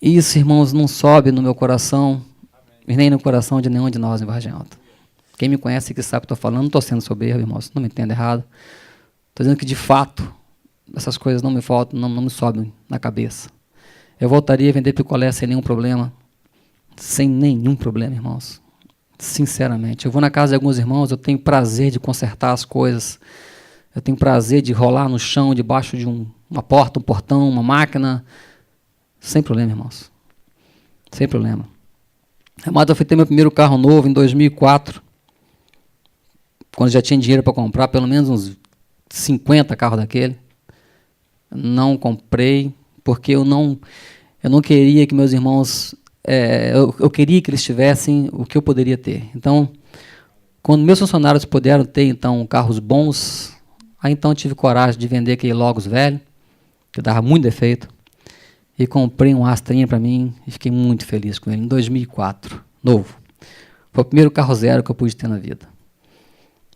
Isso, irmãos, não sobe no meu coração, e nem no coração de nenhum de nós em Vargem Alta. Quem me conhece que sabe o que estou falando, não estou sendo soberbo, irmãos, não me entenda errado. Estou dizendo que, de fato, essas coisas não me faltam, não me sobem na cabeça. Eu voltaria a vender picolé sem nenhum problema. Sem nenhum problema, irmãos. Sinceramente. Eu vou na casa de alguns irmãos, eu tenho prazer de consertar as coisas. Eu tenho prazer de rolar no chão, debaixo de uma porta, um portão, uma máquina. Sem problema, irmãos. Sem problema. Amado, eu fui ter meu primeiro carro novo em 2004, quando já tinha dinheiro para comprar pelo menos uns 50 carros daquele. Não comprei, porque eu não queria que meus irmãos eu queria que eles tivessem o que eu poderia ter. Então, quando meus funcionários puderam ter, então, carros bons, aí então eu tive coragem de vender aquele Logos velho, que dava muito defeito, e comprei um Astrinha para mim, e fiquei muito feliz com ele, em 2004, novo. Foi o primeiro carro zero que eu pude ter na vida.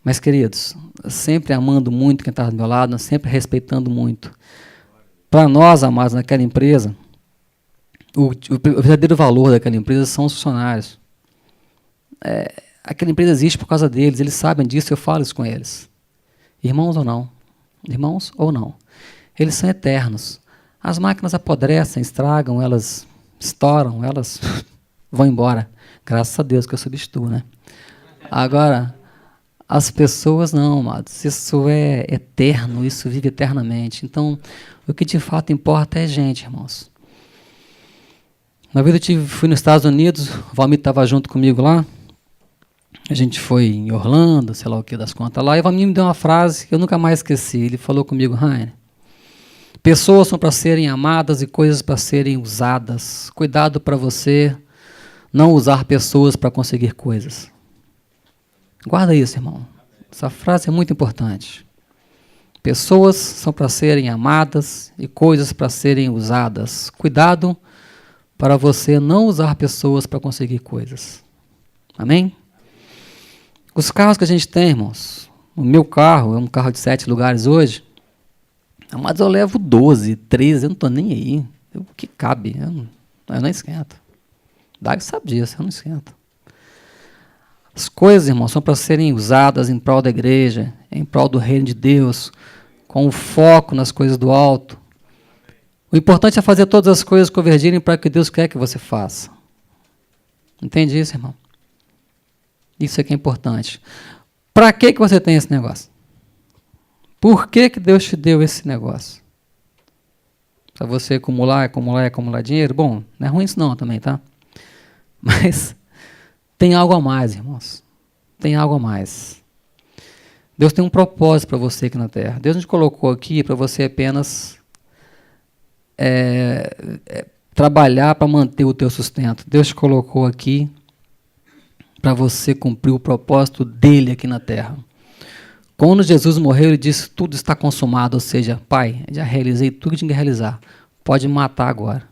Mas, queridos, sempre amando muito quem estava do meu lado, sempre respeitando muito. Para nós, amados, naquela empresa, o verdadeiro valor daquela empresa são os funcionários. Aquela empresa existe por causa deles, eles sabem disso, eu falo isso com eles. Irmãos ou não? Irmãos ou não? Eles são eternos. As máquinas apodrecem, estragam, elas estouram, elas vão embora. Graças a Deus que eu substituo, né? Agora, as pessoas não, amados. Isso é eterno, isso vive eternamente. Então, o que de fato importa é gente, irmãos. Uma vez fui nos Estados Unidos, o Valmir estava junto comigo lá. A gente foi em Orlando, sei lá o que das contas lá, e o Valmir me deu uma frase que eu nunca mais esqueci. Ele falou comigo: Rainer, pessoas são para serem amadas e coisas para serem usadas. Cuidado para você não usar pessoas para conseguir coisas. Guarda isso, irmão. Essa frase é muito importante. Pessoas são para serem amadas e coisas para serem usadas. Cuidado para você não usar pessoas para conseguir coisas. Amém? Os carros que a gente tem, irmãos, o meu carro é um carro de 7 lugares hoje, mas eu levo 12, 13, eu não estou nem aí. O que cabe? Eu não esquento. Davi sabe disso, eu não esquento. As coisas, irmãos, são para serem usadas em prol da igreja, em prol do reino de Deus, com o foco nas coisas do alto. O importante é fazer todas as coisas convergirem para o que Deus quer que você faça. Entende isso, irmão? Isso é que é importante. Para que você tem esse negócio? Por que Deus te deu esse negócio? Para você acumular dinheiro? Bom, não é ruim isso não também, tá? Mas tem algo a mais, irmãos. Tem algo a mais. Deus tem um propósito para você aqui na Terra. Deus não te colocou aqui para você apenas trabalhar para manter o teu sustento. Deus te colocou aqui para você cumprir o propósito dele aqui na Terra. Quando Jesus morreu, ele disse: tudo está consumado, ou seja, Pai, já realizei tudo que tinha que realizar. Pode me matar agora.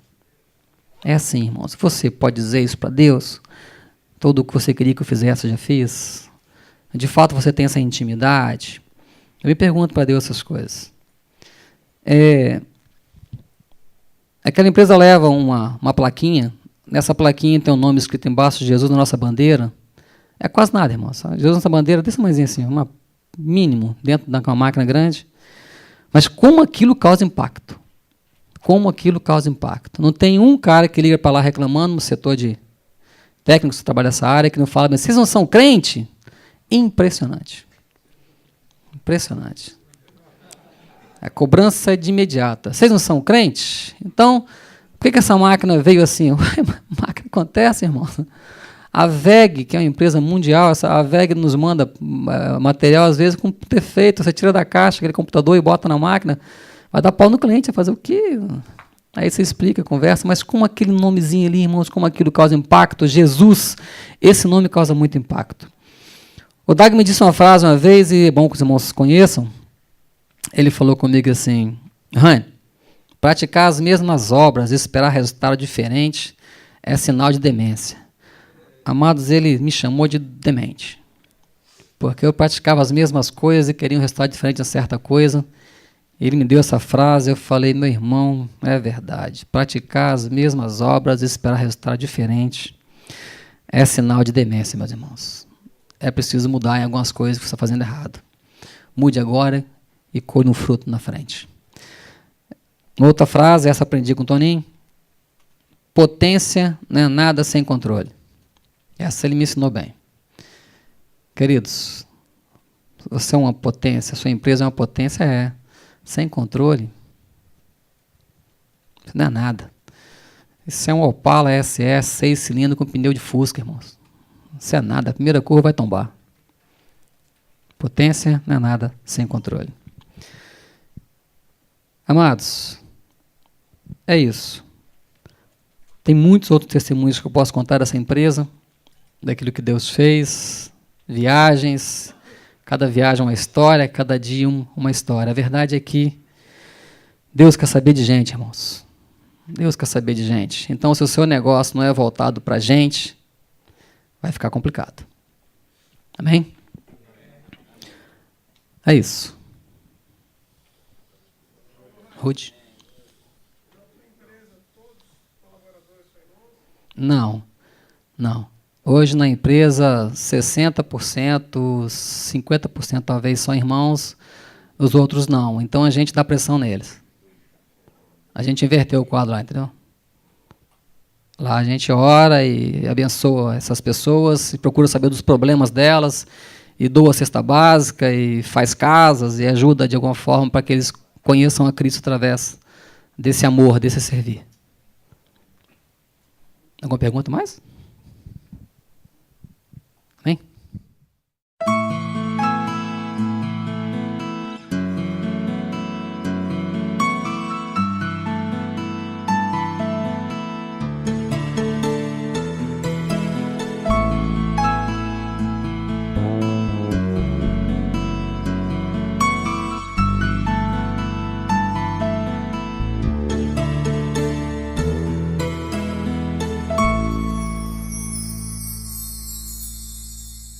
É assim, irmãos. Você pode dizer isso para Deus? Tudo o que você queria que eu fizesse, eu já fiz? De fato, você tem essa intimidade? Eu me pergunto para Deus essas coisas. Aquela empresa leva uma plaquinha. Nessa plaquinha tem um nome escrito embaixo de Jesus na nossa bandeira. É quase nada, irmãos. Jesus nossa bandeira desse tamanhozinho assim, mínimo, dentro de uma máquina grande. Mas como aquilo causa impacto. Como aquilo causa impacto. Não tem um cara que liga para lá reclamando no setor de técnicos que trabalham nessa área que não fala: mas vocês não são crente? Impressionante. Impressionante. A cobrança é de imediata. Vocês não são crentes? Então, por que essa máquina veio assim? Máquina acontece, irmão. A VEG, que é uma empresa mundial, a VEG nos manda material, às vezes, com defeito. Você tira da caixa aquele computador e bota na máquina, vai dar pau no cliente, vai fazer o quê? Aí você explica, conversa, mas como aquele nomezinho ali, irmãos, como aquilo causa impacto? Jesus, esse nome causa muito impacto. O Dag me disse uma frase uma vez, e é bom que os irmãos conheçam. Ele falou comigo assim: Rainer, praticar as mesmas obras e esperar resultado diferente é sinal de demência. Amados, ele me chamou de demente, porque eu praticava as mesmas coisas e queria um resultado diferente de certa coisa. Ele me deu essa frase, eu falei: meu irmão, é verdade. Praticar as mesmas obras e esperar resultado diferente é sinal de demência, meus irmãos. É preciso mudar em algumas coisas que você está fazendo errado. Mude agora e colhe um fruto na frente. Uma outra frase, essa aprendi com o Toninho: potência não é nada sem controle. Essa ele me ensinou bem. Queridos, você é uma potência, sua empresa é uma potência, sem controle, isso não é nada. Isso é um Opala SE 6 cilindros com pneu de Fusca, irmãos. Isso é nada, a primeira curva vai tombar. Potência não é nada sem controle. Amados, é isso. Tem muitos outros testemunhos que eu posso contar dessa empresa, daquilo que Deus fez, viagens, cada viagem uma história, cada dia uma história. A verdade é que Deus quer saber de gente, irmãos. Deus quer saber de gente. Então, se o seu negócio não é voltado para a gente, vai ficar complicado. Amém? É isso. Ruth? Não. Hoje na empresa, 60%, 50% talvez são irmãos, os outros não. Então a gente dá pressão neles. A gente inverteu o quadro lá, entendeu? Lá a gente ora e abençoa essas pessoas e procura saber dos problemas delas e doa a cesta básica e faz casas e ajuda de alguma forma para que eles conheçam a Cristo através desse amor, desse servir. Alguma pergunta mais? Amém?